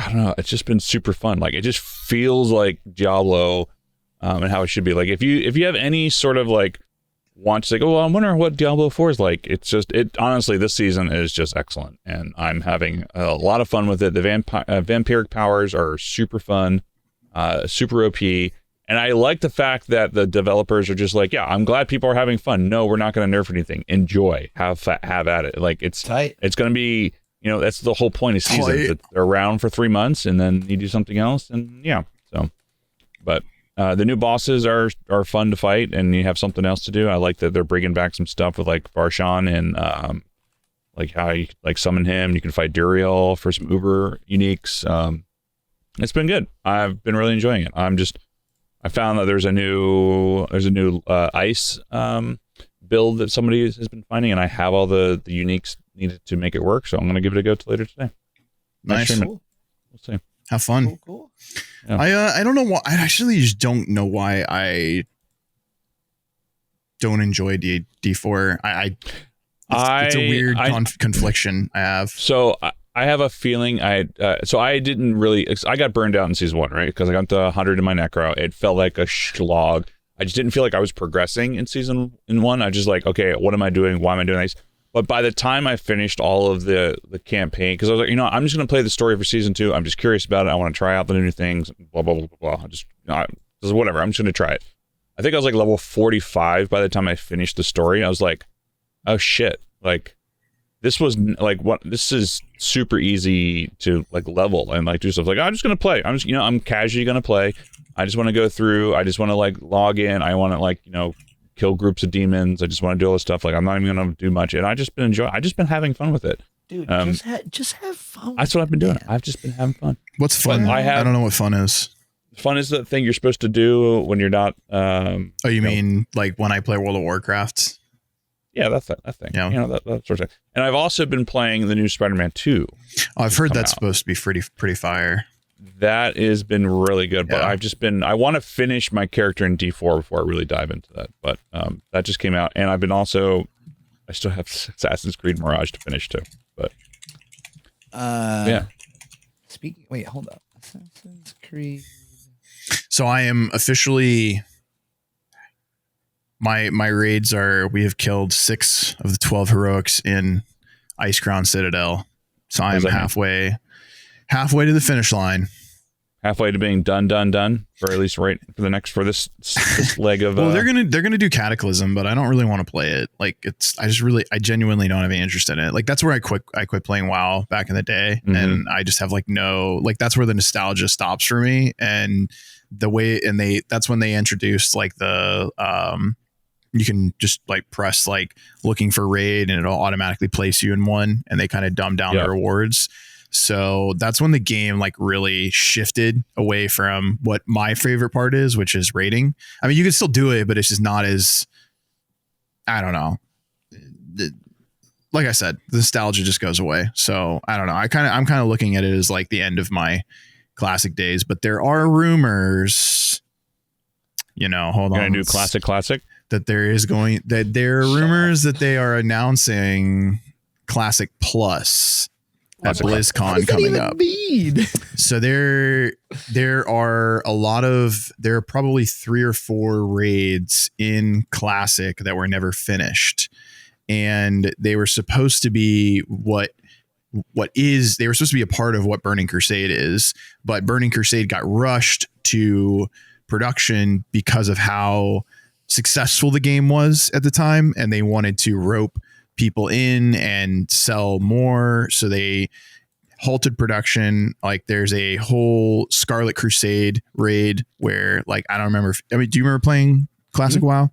don't know, it's just been super fun. Like, it just feels like Diablo, and how it should be. Like, if you have any sort of like want to say, oh, well, I wonder what Diablo 4 is like, honestly, this season is just excellent, and I'm having a lot of fun with it. The vampiric powers are super fun, super OP. And I like the fact that the developers are just like, yeah, I'm glad people are having fun. No, we're not going to nerf anything. Enjoy. Have at it. Like, it's tight. It's going to be, that's the whole point of season. They're around for 3 months, and then you do something else, and yeah. So, but the new bosses are fun to fight, and you have something else to do. I like that they're bringing back some stuff with like Varshan, and like how you like summon him. You can fight Duriel for some Uber uniques. It's been good. I've been really enjoying it. I found that there's a new ice build that somebody has been finding, and I have all the uniques needed to make it work. So I'm going to give it a go till later today. Nice. Cool. We'll see. Have fun. Cool. Yeah. I don't know why. I actually just don't know why I don't enjoy D4. It's a weird confliction I have. So I have a feeling I got burned out in season 1, right? Because I got to 100 in my necro. It felt like a slog. I just didn't feel like I was progressing in season 1. I just like, okay, what am I doing? Why am I doing this? But by the time I finished all of the campaign, because I was like, I'm just going to play the story for season 2. I'm just curious about it. I want to try out the new things. Blah blah blah blah blah. Just whatever. I'm just going to try it. I think I was like level 45 by the time I finished the story. I was like, oh shit, like. This was like this is super easy to like level and like do stuff. Like, I'm just gonna play. I'm casually gonna play. I just want to go through. I just want to like log in. I want to like kill groups of demons. I just want to do all this stuff. Like, I'm not even gonna do much. And I just been having fun with it. Dude, just have fun. That's what I've been doing. I've just been having fun. What's fun? I don't know what fun is. Fun is the thing you're supposed to do when you're not. You mean like when I play World of Warcraft? Yeah, that's that thing. Yeah. That sort of thing. And I've also been playing the new Spider-Man 2. Oh, I've heard that's supposed to be pretty fire. That has been really good, but I want to finish my character in D4 before I really dive into that. But that just came out, and I still have Assassin's Creed Mirage to finish too. But yeah. Wait, hold up. Assassin's Creed. So I am officially. My raids we have killed 6 of the 12 heroics in Ice Crown Citadel. So I am halfway to the finish line. Halfway to being done, or at least right for this leg of. Well, they're gonna do Cataclysm, but I don't really want to play it. Like, I genuinely don't have any interest in it. Like, that's where I quit playing WoW back in the day, and I just have that's where the nostalgia stops for me. And that's when they introduced like the you can just like press like looking for raid and it'll automatically place you in one, and they kind of dumb down the rewards. So that's when the game like really shifted away from what my favorite part is, which is raiding. I mean, you can still do it, but it's just not as, I don't know. Like I said, the nostalgia just goes away. So I don't know. I'm kind of looking at it as like the end of my classic days, but there are rumors, hold on. Gonna do classic. That there are rumors that they are announcing Classic Plus at BlizzCon coming up. So there are probably 3 or 4 raids in Classic that were never finished, and they were supposed to be they were supposed to be a part of what Burning Crusade is, but Burning Crusade got rushed to production because of how successful the game was at the time, and they wanted to rope people in and sell more, so they halted production. Like there's a whole Scarlet Crusade raid where like I don't remember. Do you remember playing Classic WoW?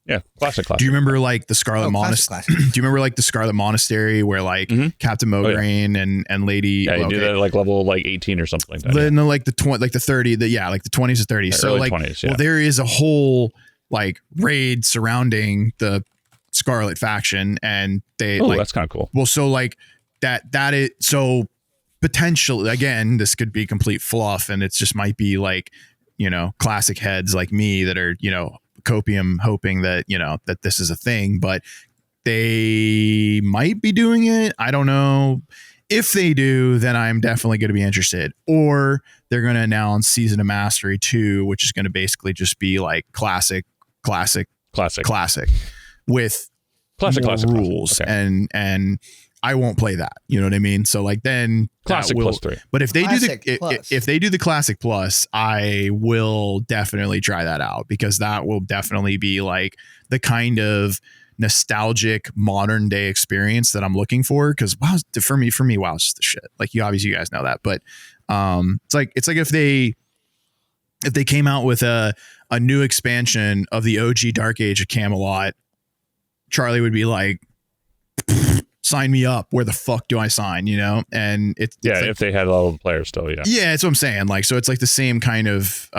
Yeah, classic. Do you remember like the Scarlet Monastery? Do you remember like the Scarlet Monastery where like Captain Mograine and Lady? Yeah, you do that like level like 18 or something like that. Then like the 30, like the 20s to 30s. So like, 20s, well, there is a whole like raid surrounding the Scarlet faction, and they that's kind of cool. Well, so like that is so potentially, again, this could be complete fluff, and it just might be like, you know, classic heads like me that are, you know, copium hoping that, you know, that this is a thing, but they might be doing it. I don't know. If they do, then I'm definitely going to be interested. Or they're going to announce Season of Mastery 2, which is going to basically just be like classic with classic rules. Okay. And I won't play that. You know what I mean? So like then classic plus 3. But if they if they do the classic plus, I will definitely try that out, because that will definitely be like the kind of nostalgic modern day experience that I'm looking for. Because wow, for me, wow, it's just the shit. Like you guys know that, but it's like if they came out with a new expansion of the OG Dark Age of Camelot, Charlie would be like, sign me up. Where the fuck do I sign? You know? And it's like, if they had all the players still, yeah, that's what I'm saying. Like, so it's like the same kind of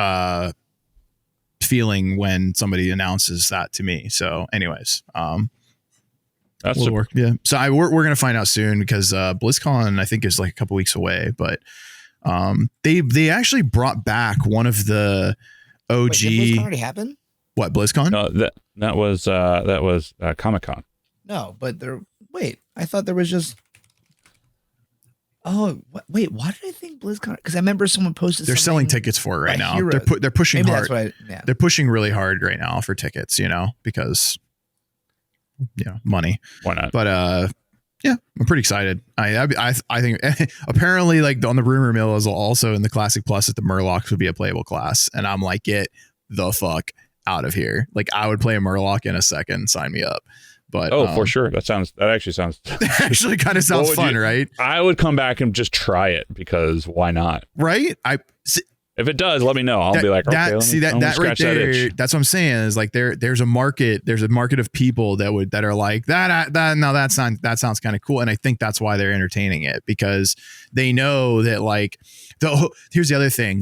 feeling when somebody announces that to me. So anyways, that's we'll work. Yeah. So we're gonna find out soon, because BlizzCon I think is like a couple weeks away, but they actually brought back one of the OG. Wait, did BlizzCon already happen? What, BlizzCon? No, that was Comic-Con. No, but wait, I thought there was just. Oh, wait, why did I think BlizzCon? Because I remember someone posted. They're selling tickets for it right now. Hero. They're pushing Maybe hard. That's what They're pushing really hard right now for tickets, you know, because, you know, money. Why not? But yeah, I'm pretty excited. I think apparently like on the rumor mill is also in the Classic Plus that the Murlocs would be a playable class, and I'm like, get the fuck out of here. Like I would play a Murloc in a second. Sign me up. But for sure. That actually sounds actually kind of sounds fun, right? I would come back and just try it, because why not? Right? If it does, let me know. I'll be like, okay, that right there. That's what I'm saying, is like there's a market of people that are like that sounds kind of cool. And I think that's why they're entertaining it, because they know that like here's the other thing.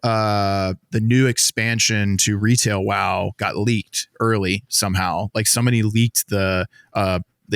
The new expansion to retail WoW got leaked early somehow. Like somebody leaked they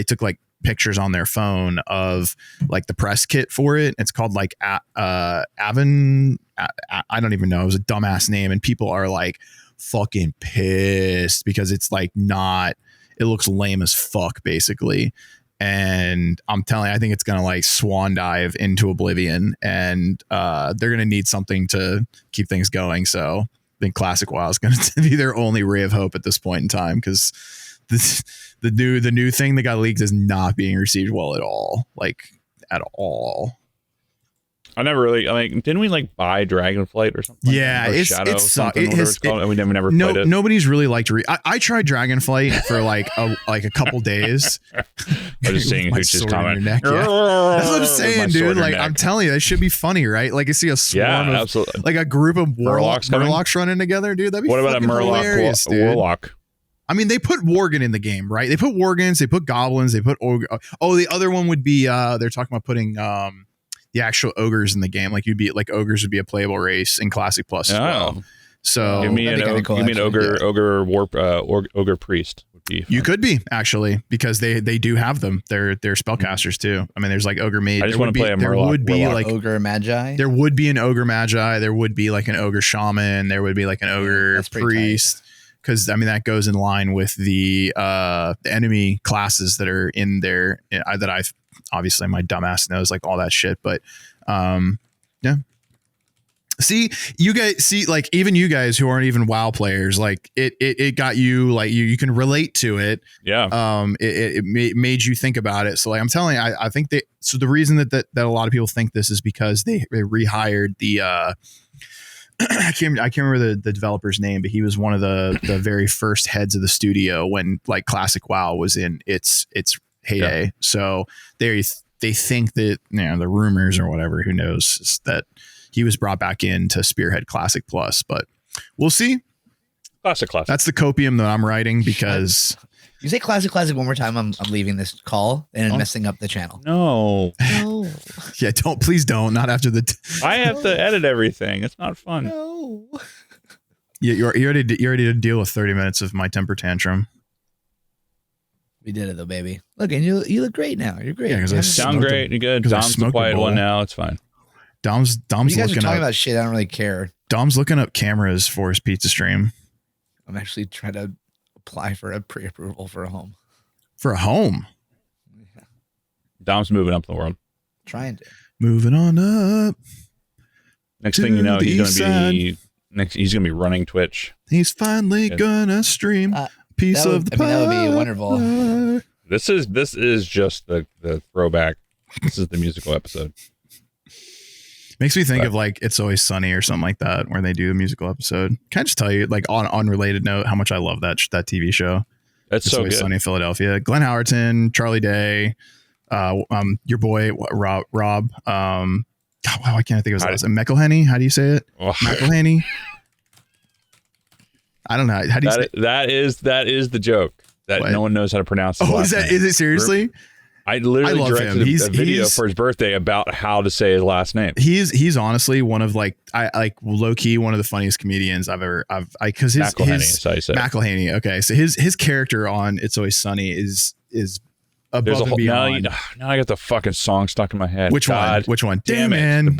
took like pictures on their phone of like the press kit for it. It's called like Avon. I don't even know. It was a dumbass name, and people are like fucking pissed because it's like it looks lame as fuck basically. And I'm telling you, I think it's going to like swan dive into oblivion, and they're going to need something to keep things going. So I think Classic WoW is going to be their only ray of hope at this point in time, because the new thing that got leaked is not being received well at all. Like at all. I never really, didn't we like buy Dragonflight or something? Yeah, or Shadow, something, whatever it's called, and we never played it. Nobody's really liked I tried Dragonflight for like a couple days. I was just seeing who's just commenting. Yeah. That's what I'm saying, dude. Like I'm telling you, that should be funny, right? Like I see a swarm of absolutely. Like a group of Murlocs running together, dude. That'd be what about a Murloc Warlock? I mean, they put Worgen in the game, right? They put Worgens, they put Goblins, they put Ogre. Oh, the other one would be they're talking about putting the actual ogres in the game. Like ogres would be a playable race in Classic Plus as well. So give me an ogre priest would be fun. You could be actually, because they do have them. They're spellcasters too. I mean, there's like ogre mage. I just want to play a Murloc. There would be like ogre magi. There would be an ogre magi. There would be like an ogre shaman. There would be like an ogre priest. Because I mean that goes in line with the enemy classes that are in there that I've obviously my dumbass knows like all that shit, but yeah. See, you guys like even you guys who aren't even WoW players, like it got you like you can relate to it. Yeah. It made you think about it. So like I'm telling you, I think so the reason that a lot of people think this is because they rehired the I can't remember the developer's name, but he was one of the very first heads of the studio when like Classic WoW was in its heyday. So they think that, the rumors or whatever, who knows, is that he was brought back in to spearhead Classic Plus, but we'll see. Classic. That's the copium that I'm writing, because you say classic one more time, I'm leaving this call and messing up the channel. No. Yeah, please don't. Not after I have to edit everything. It's not fun. No. Yeah, you already did deal with 30 minutes of my temper tantrum. We did it though, baby. Look, and you look great now. You're great. Yeah, because I sound great. You're good. Dom's the quiet one now. It's fine. Dom's you guys are looking talking up about shit. I don't really care. Dom's looking up cameras for his pizza stream. I'm actually trying to apply for a pre-approval for a home. For a home? Yeah. Dom's moving up the world. Trying to. Moving on up. Next thing you know, he's gonna be running Twitch. He's finally gonna stream piece of the pie. That would be wonderful. This is just the throwback. This is the musical episode. Makes me think of like It's Always Sunny or something like that, where they do a musical episode. Can I just tell you, like, on unrelated note, how much I love that TV show? That's It's so Always good. Sunny in Philadelphia. Glenn Howerton, Charlie Day, your boy Rob. God, why can't I think of his last name? McElhenney. How do you say it? Oh. McElhenney. I don't know. How do you say it? That is the joke that What? No one knows how to pronounce. Oh, is it seriously? I literally love directed him. a video for his birthday about how to say his last name. He's honestly one of I low key one of the funniest comedians I've ever because his McElhenney. Okay, so his character on It's Always Sunny is above and beyond. Now I got the fucking song stuck in my head. Which one? Which one? Damn it! Man.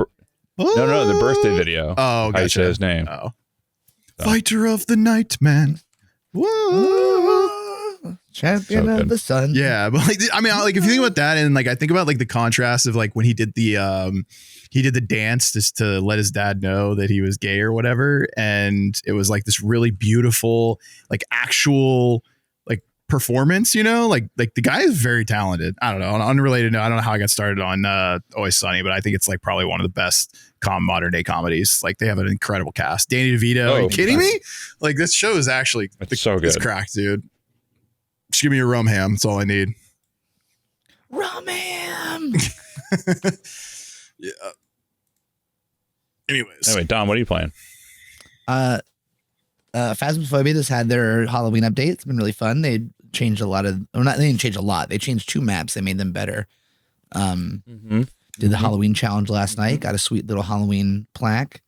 No, the birthday video. Oh, gotcha. How you say his name? Oh, Fighter of the Night, man. Whoa. Champion of the sun. Yeah, but if you think about that, and I think about the contrast of when he did the dance just to let his dad know that he was gay or whatever, and it was this really beautiful actual performance, the guy is very talented. I don't know. On an unrelated note, I don't know how I got started on Always Sunny, but I think it's probably one of the best modern day comedies. They have an incredible cast. Danny DeVito. Are you kidding me? This show is actually so good. It's cracked, dude. Just give me a rum ham. That's all I need. Rum ham. Yeah. Anyways. Anyway, Dom, what are you playing? Phasmophobia just had their Halloween update. It's been really fun. They changed a lot of, they didn't change a lot. They changed 2 maps. They made them better. Did the Halloween challenge last night. Got a sweet little Halloween plaque.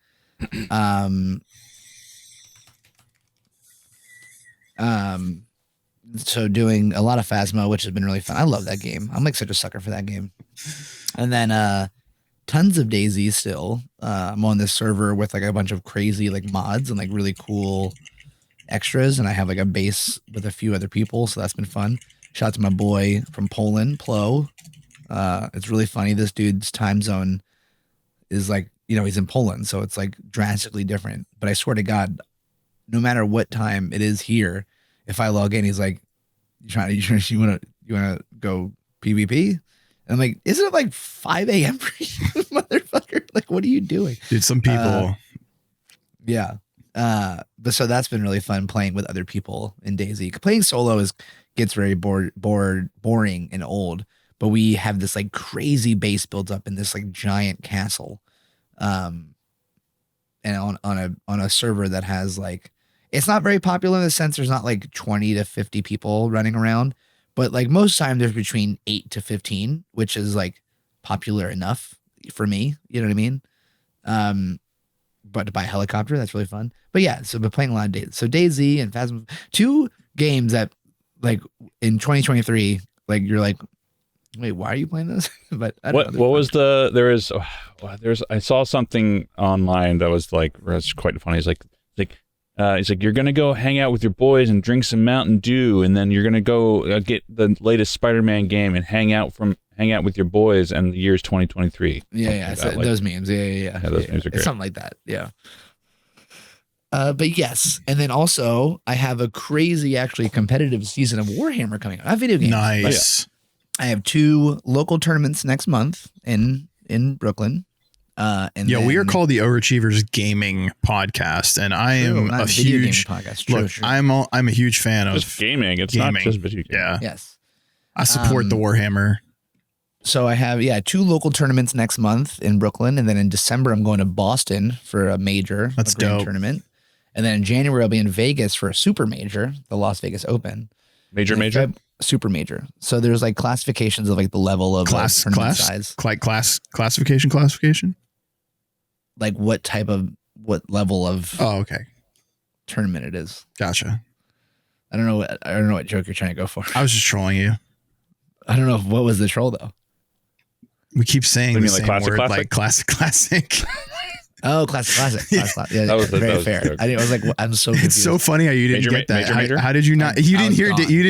So doing a lot of Phasmo, which has been really fun. I love that game. I'm such a sucker for that game. And then tons of Daisy still. I'm on this server with a bunch of crazy mods and really cool extras, and I have a base with a few other people, so that's been fun. Shout out to my boy from Poland, Plo. It's really funny. This dude's time zone is he's in Poland, so it's drastically different. But I swear to God, no matter what time it is here, if I log in, he's like, you wanna go PvP? And I'm like, isn't it 5 a.m. for you, motherfucker? What are you doing? Dude, some people. Yeah. But so that's been really fun playing with other people in Daisy. Playing solo gets very boring and old, but we have this crazy base built up in this giant castle. And on a server that has it's not very popular in the sense there's not 20 to 50 people running around, but most time there's between 8 to 15, which is popular enough for me. You know what I mean? But to buy a helicopter, that's really fun. But yeah, so we're playing a lot of Daisy. So Daisy and Phasmo, 2 games that in 2023, you're wait, why are you playing this? But I don't know. What was I saw something online that was was quite funny. It's you're gonna go hang out with your boys and drink some Mountain Dew, and then you're gonna go get the latest Spider-Man game and hang out with your boys, and the year's 2023. Yeah. So those memes. Yeah. Those memes are great. Something like that. Yeah. But yes, and then also I have a crazy, actually competitive season of Warhammer coming up. I have video games. Nice. I have 2 local tournaments next month in Brooklyn. And we are called the Overachievers Gaming Podcast, and I am a huge podcast. Look, I'm a huge fan of just gaming. It's gaming. not just video gaming. Yeah. Yes. I support the Warhammer. So I have 2 local tournaments next month in Brooklyn, and then in December I'm going to Boston for a major, That's a grand dope. tournament, and then in January I'll be in Vegas for a super major, the Las Vegas Open. Major. Super major. So there's like classifications of like the level of tournament size, classification. like what level of Oh, okay, tournament it is. gotcha. I don't know what joke you're trying to go for. I was just trolling you. I don't know what was the troll though. We keep saying You the mean like same classic, word, classic? like classic. Oh, classic. Yeah, That was very a fair. joke. I was like, I'm so confused. It's so funny how you didn't get that. major? How did you not? You didn't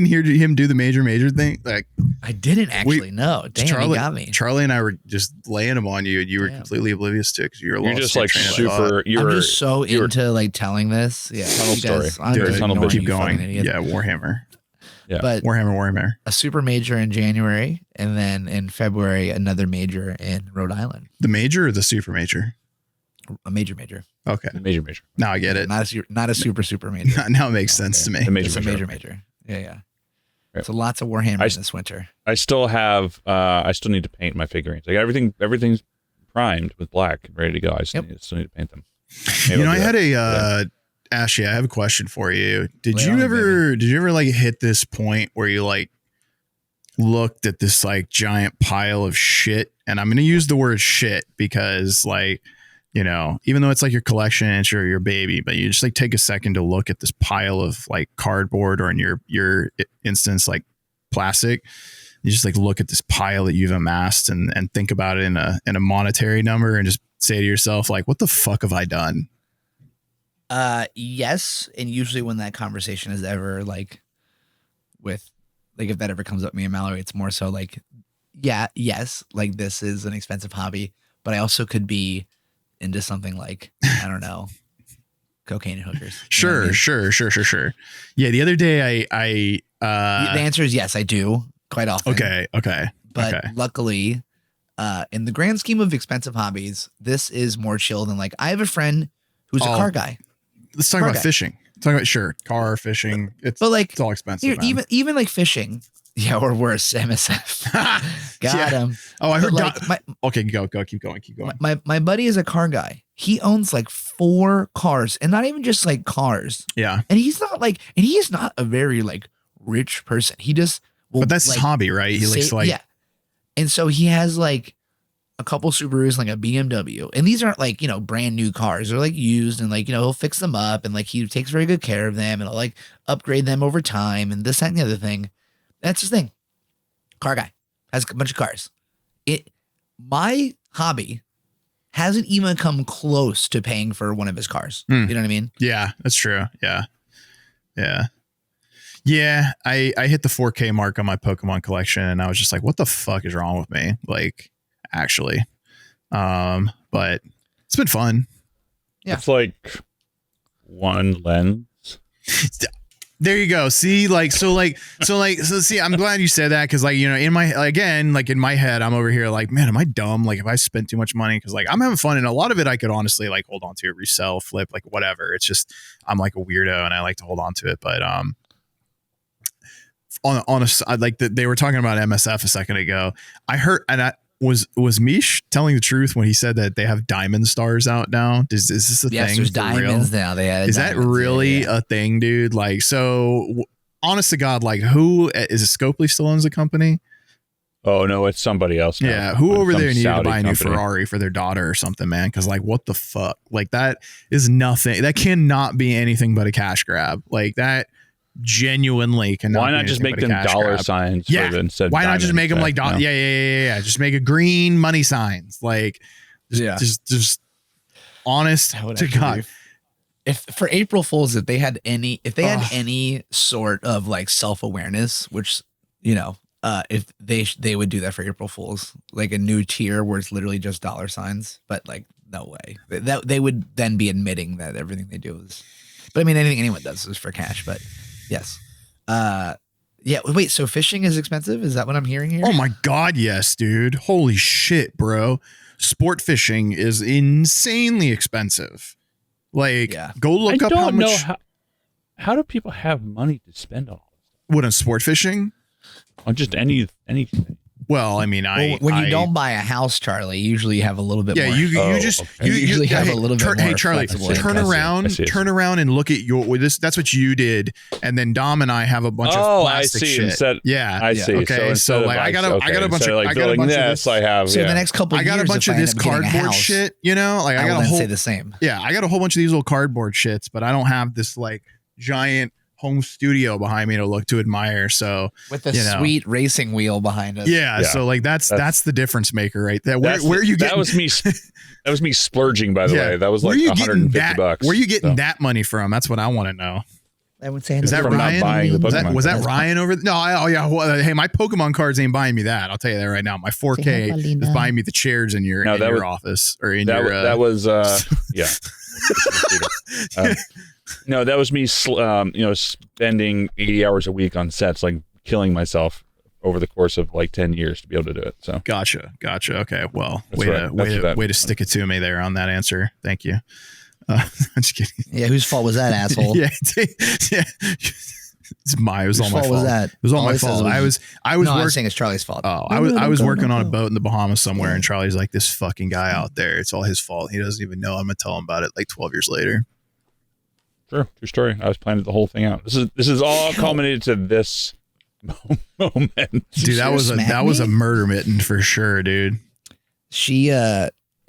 hear him do the major thing. Like I didn't actually know. Damn, Charlie, you got me. Charlie and I were just laying them on you, and you were completely oblivious to it because you're You're just like super. I'm just so into like telling this. Yeah, Tunnel you guys, story. I'm Dude, just tunnel ignoring vision. Keep you fucking going. idiots. Yeah, Warhammer. Yeah. But Warhammer. a super major in January, and then in February another major in Rhode Island. The major or the super major? A major. Okay, Major. now I get it. Not a super major. Now it makes sense to me. The It's a major. Yeah. Right. So lots of Warhammer this winter. I still have. I still need to paint my figurines. Like everything's primed with black, and ready to go. I still need to paint them. Maybe I I'll do had that. Ashley, I have a question for you. Did Lay you on it, ever like hit this point where you like looked at this like giant pile of shit? And I'm going to use the word shit because like, you know, even though it's like your collection and it's your baby, but you just like take a second to look at this pile of like cardboard, or in your instance, like plastic. You just like look at this pile that you've amassed and think about it in a monetary number and just say to yourself, like, what the fuck have I done? Yes, and usually when that conversation is ever like with like if that ever comes up me and Mallory, it's more so like, yes, like this is an expensive hobby, but I also could be into something like, I don't know, cocaine and hookers. Sure. Yeah, the other day I the answer is yes, I do quite often. Okay. But luckily, in the grand scheme of expensive hobbies, this is more chill than like I have a friend who's a car guy. Let's talk about fishing. Talk about car fishing. It's all expensive. Here, even like fishing, yeah, or worse, MSF. Got him. Oh, I heard. Okay, go. Keep going. My buddy is a car guy. He owns like 4 cars, and not even just like cars. Yeah, and he is not a very like rich person. He just but that's his hobby, right? He likes to like and so he has like a couple Subarus, like a BMW, and these aren't like, you know, brand new cars. They're like used, and like, you know, he'll fix them up, and like he takes very good care of them, and he'll like upgrade them over time, and this, that, and the other thing. That's his thing. Car guy has a bunch of cars. My hobby hasn't even come close to paying for one of his cars. You know what I mean? Yeah, that's true. Yeah. I hit the 4K mark on my Pokemon collection, and I was just like, what the fuck is wrong with me? Like, actually, but it's been fun. Yeah. It's like one lens. There you go. See, so see, I'm glad you said that, because like, you know, in my head, I'm over here like, man, am I dumb? Like, if I spent too much money, because like I'm having fun, and a lot of it I could honestly like hold on to, resell, flip, like whatever. It's just I'm like a weirdo, and I like to hold on to it. But on a like they were talking about MSF a second ago. I heard, and I was Mish telling the truth when he said that they have diamond stars out now? Is this a thing? Yes, there's diamonds now. Is that really a thing, dude? Like, so honest to God, like, who is it? Scopely still owns the company? Oh no, it's somebody else now. Yeah, who over there needed to buy a new company. Ferrari for their daughter or something, man? Because like, what the fuck? Like, that is nothing. That cannot be anything but a cash grab. Like, that genuinely cannot. Why not just make them dollar grab. signs? Yeah. Instead Why not just make them like no. Yeah. Just make a green money signs. Like, just honest to God. If for April Fools, if they had any sort of like self-awareness, which, you know, if they would do that for April Fools, like a new tier where it's literally just dollar signs, but like, no way that they would then be admitting that everything they do is, but I mean, anything anyone does is for cash, but yes. Yeah. Wait, so fishing is expensive? Is that what I'm hearing here? Oh my God. Yes, dude. Holy shit, bro. Sport fishing is insanely expensive. Like, go look up how much. How do people have money to spend on all this? What, on sport fishing? Just anything. Well, I mean, when you don't buy a house, Charlie, usually you have a little bit more. you Oh, just okay. you usually have a little bit more. Hey, Charlie, flexible turn income. around, I see. turn around, and look at your this. That's what you did, and then Dom and I have a bunch of plastic I see. shit. Instead, Yeah, I see. Okay, so like I got a bunch of instead like I got a building bunch of this. this. I have. So yeah. the next couple I got a years, bunch if of I this end up getting a cardboard house, shit. You know, like I got will a then whole say the same. yeah, I got a whole bunch of these little cardboard shits, but I don't have this like giant home studio behind me to look to admire. So With the you know. sweet racing wheel behind us. Yeah, so like that's the difference maker right there. Where are you getting That was me. That was me splurging. By the way, that was like $150. Where are you getting that money from? That's what I want to know. I would say Is that from not Ryan? buying the Pokemon Was that cards. Ryan over? No, hey, my Pokemon cards ain't buying me that. I'll tell you that right now. My 4K is buying me the chairs in your office or in your. That was yeah. No, that was me. Spending 80 hours a week on sets, like killing myself over the course of like 10 years to be able to do it. So Gotcha. Okay, well, That's way to stick it to me there on that answer. Thank you. I'm just kidding. Yeah, whose fault was that, asshole? yeah. It was all my fault. Was that? It was all my fault. I was no, working. I was saying it's Charlie's fault. Oh, I was working on a boat in the Bahamas somewhere, and Charlie's like, this fucking guy out there. It's all his fault. He doesn't even know. I'm gonna tell him about it like 12 years later. True story. I was planning the whole thing out. This is all culminated to this moment. Dude, that was a murder mitten for sure, dude. She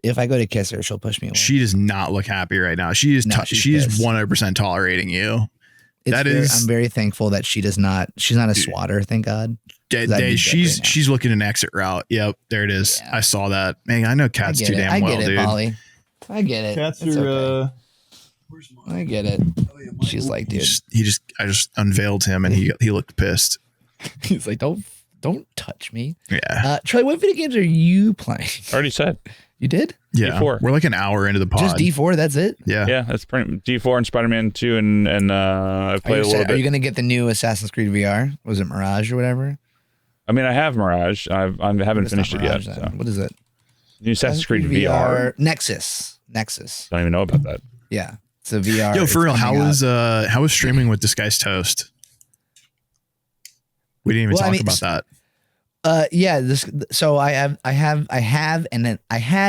if I go to kiss her, she'll push me away. She does not look happy right now. She's 100% tolerating you. I'm very thankful that she's not a swatter, thank God. She's looking an exit route. Yep, there it is. Yeah. I saw that. Man, I know cats too damn well, dude. Polly. I get it. Cats are I get it. She's like, dude. I just unveiled him and he looked pissed. He's like, don't touch me. Yeah. Charlie, what video games are you playing? I already said. You did? Yeah. D4. We're like an hour into the pod. Just D4, that's it? Yeah. Yeah, that's pretty D4 and Spider-Man 2 and I played a little bit. Are you going to get the new Assassin's Creed VR? Was it Mirage or whatever? I mean, I have Mirage. I haven't finished it yet. So. What is it? New Assassin's Creed VR. Nexus. Don't even know about that. Yeah. It's a VR. Yo, for real, how was streaming with Disguised Toast? We didn't even talk about that. Yeah. So I had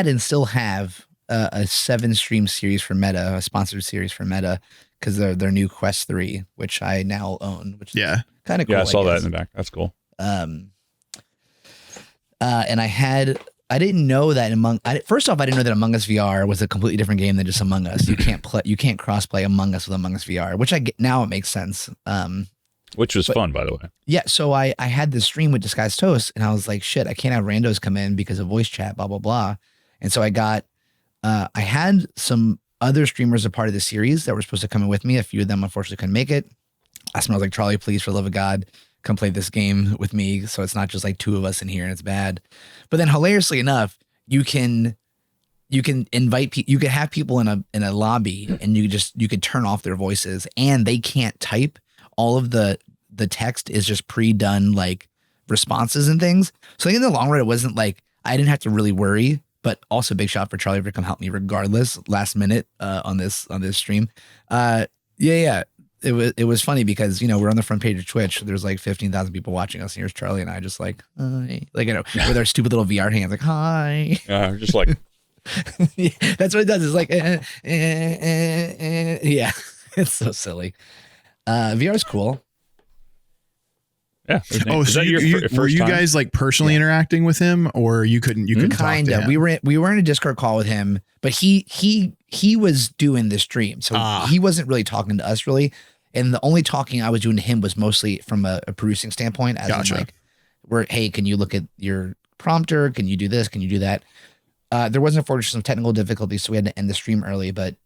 and still have a 7-stream series for Meta, a sponsored series for Meta, because their new Quest 3, which I now own. Which is kind of cool. Yeah, I saw that in the back. That's cool. And I didn't know that first off, I didn't know that Among Us VR was a completely different game than just Among Us. You can't cross play Among Us with Among Us VR, which I get now. It makes sense. Which was fun, by the way. Yeah. So I had this stream with Disguised Toast, and I was like, shit, I can't have randos come in because of voice chat, blah blah blah. And so I had some other streamers a part of the series that were supposed to come in with me. A few of them unfortunately couldn't make it. I was like, Charlie, please, for the love of God, come play this game with me, so it's not just like 2 of us in here and it's bad. But then hilariously enough, you can invite people, you can have people in a lobby, and you could turn off their voices, and they can't type. All of the text is just pre-done like responses and things. So I think in the long run, it wasn't like I didn't have to really worry. But also big shout for Charlie for come help me regardless last minute on this stream. Yeah. It was funny because, we're on the front page of Twitch. There's like 15,000 people watching us. And here's Charlie and I just like, hi. Like, with our stupid little VR hands, like, hi. Just like. Yeah, that's what it does. It's like, yeah, it's so silly. VR is cool. Yeah. Oh, so were you guys like personally interacting with him, or you couldn't kind of. We were in a Discord call with him, but he was doing the stream, so he wasn't really talking to us really. And the only talking I was doing to him was mostly from a producing standpoint, as in like, hey, can you look at your prompter? Can you do this? Can you do that? There was unfortunately some technical difficulties, so we had to end the stream early. But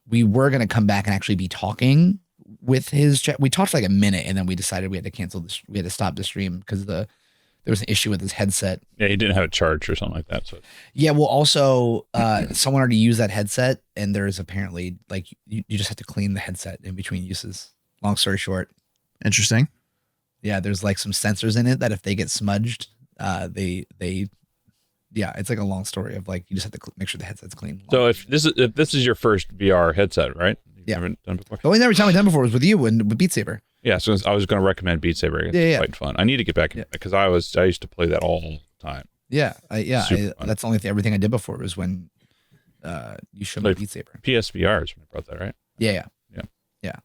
we were going to come back and actually be talking with his chat. We talked for like a minute, and then we decided we had to cancel this. We had to stop the stream because there was an issue with his headset. Yeah, he didn't have it charged or something like that. So yeah, well, also someone already used that headset, and there's apparently like you just have to clean the headset in between uses. Long story short, interesting. Yeah, there's like some sensors in it that if they get smudged, they yeah, it's like a long story of like you just have to make sure the headset's clean. So if this is your first VR headset, right? Yeah. Haven't done before. The only time we've done before was with you and with Beat Saber. Yeah, so I was going to recommend Beat Saber. It's Yeah. quite fun. I need to get back in it because I used to play that all the time. Yeah. Super fun. That's the only thing, everything I did before was when you showed me Like, Beat Saber. PSVRs when I brought that, right? Yeah. Yeah.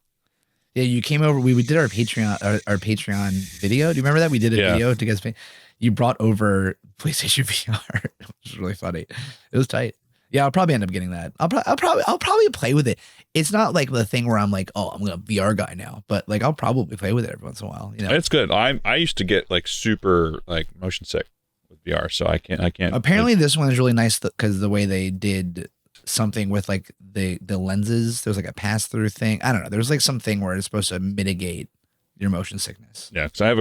Yeah, you came over. We did our Patreon video. Do you remember that? We did a video to guys. You brought over PlayStation VR. It was really funny. It was tight. Yeah, I'll probably end up getting that. I'll probably play with it. It's not like the thing where I'm like, oh, I'm a VR guy now, but like I'll probably play with it every once in a while. You know, It's good. I used to get like super like motion sick with VR, so I can't. Apparently, this one is really nice because the way they did something with like the lenses. There's like a pass through thing. I don't know. There's like something where it's supposed to mitigate your motion sickness. Yeah, because I have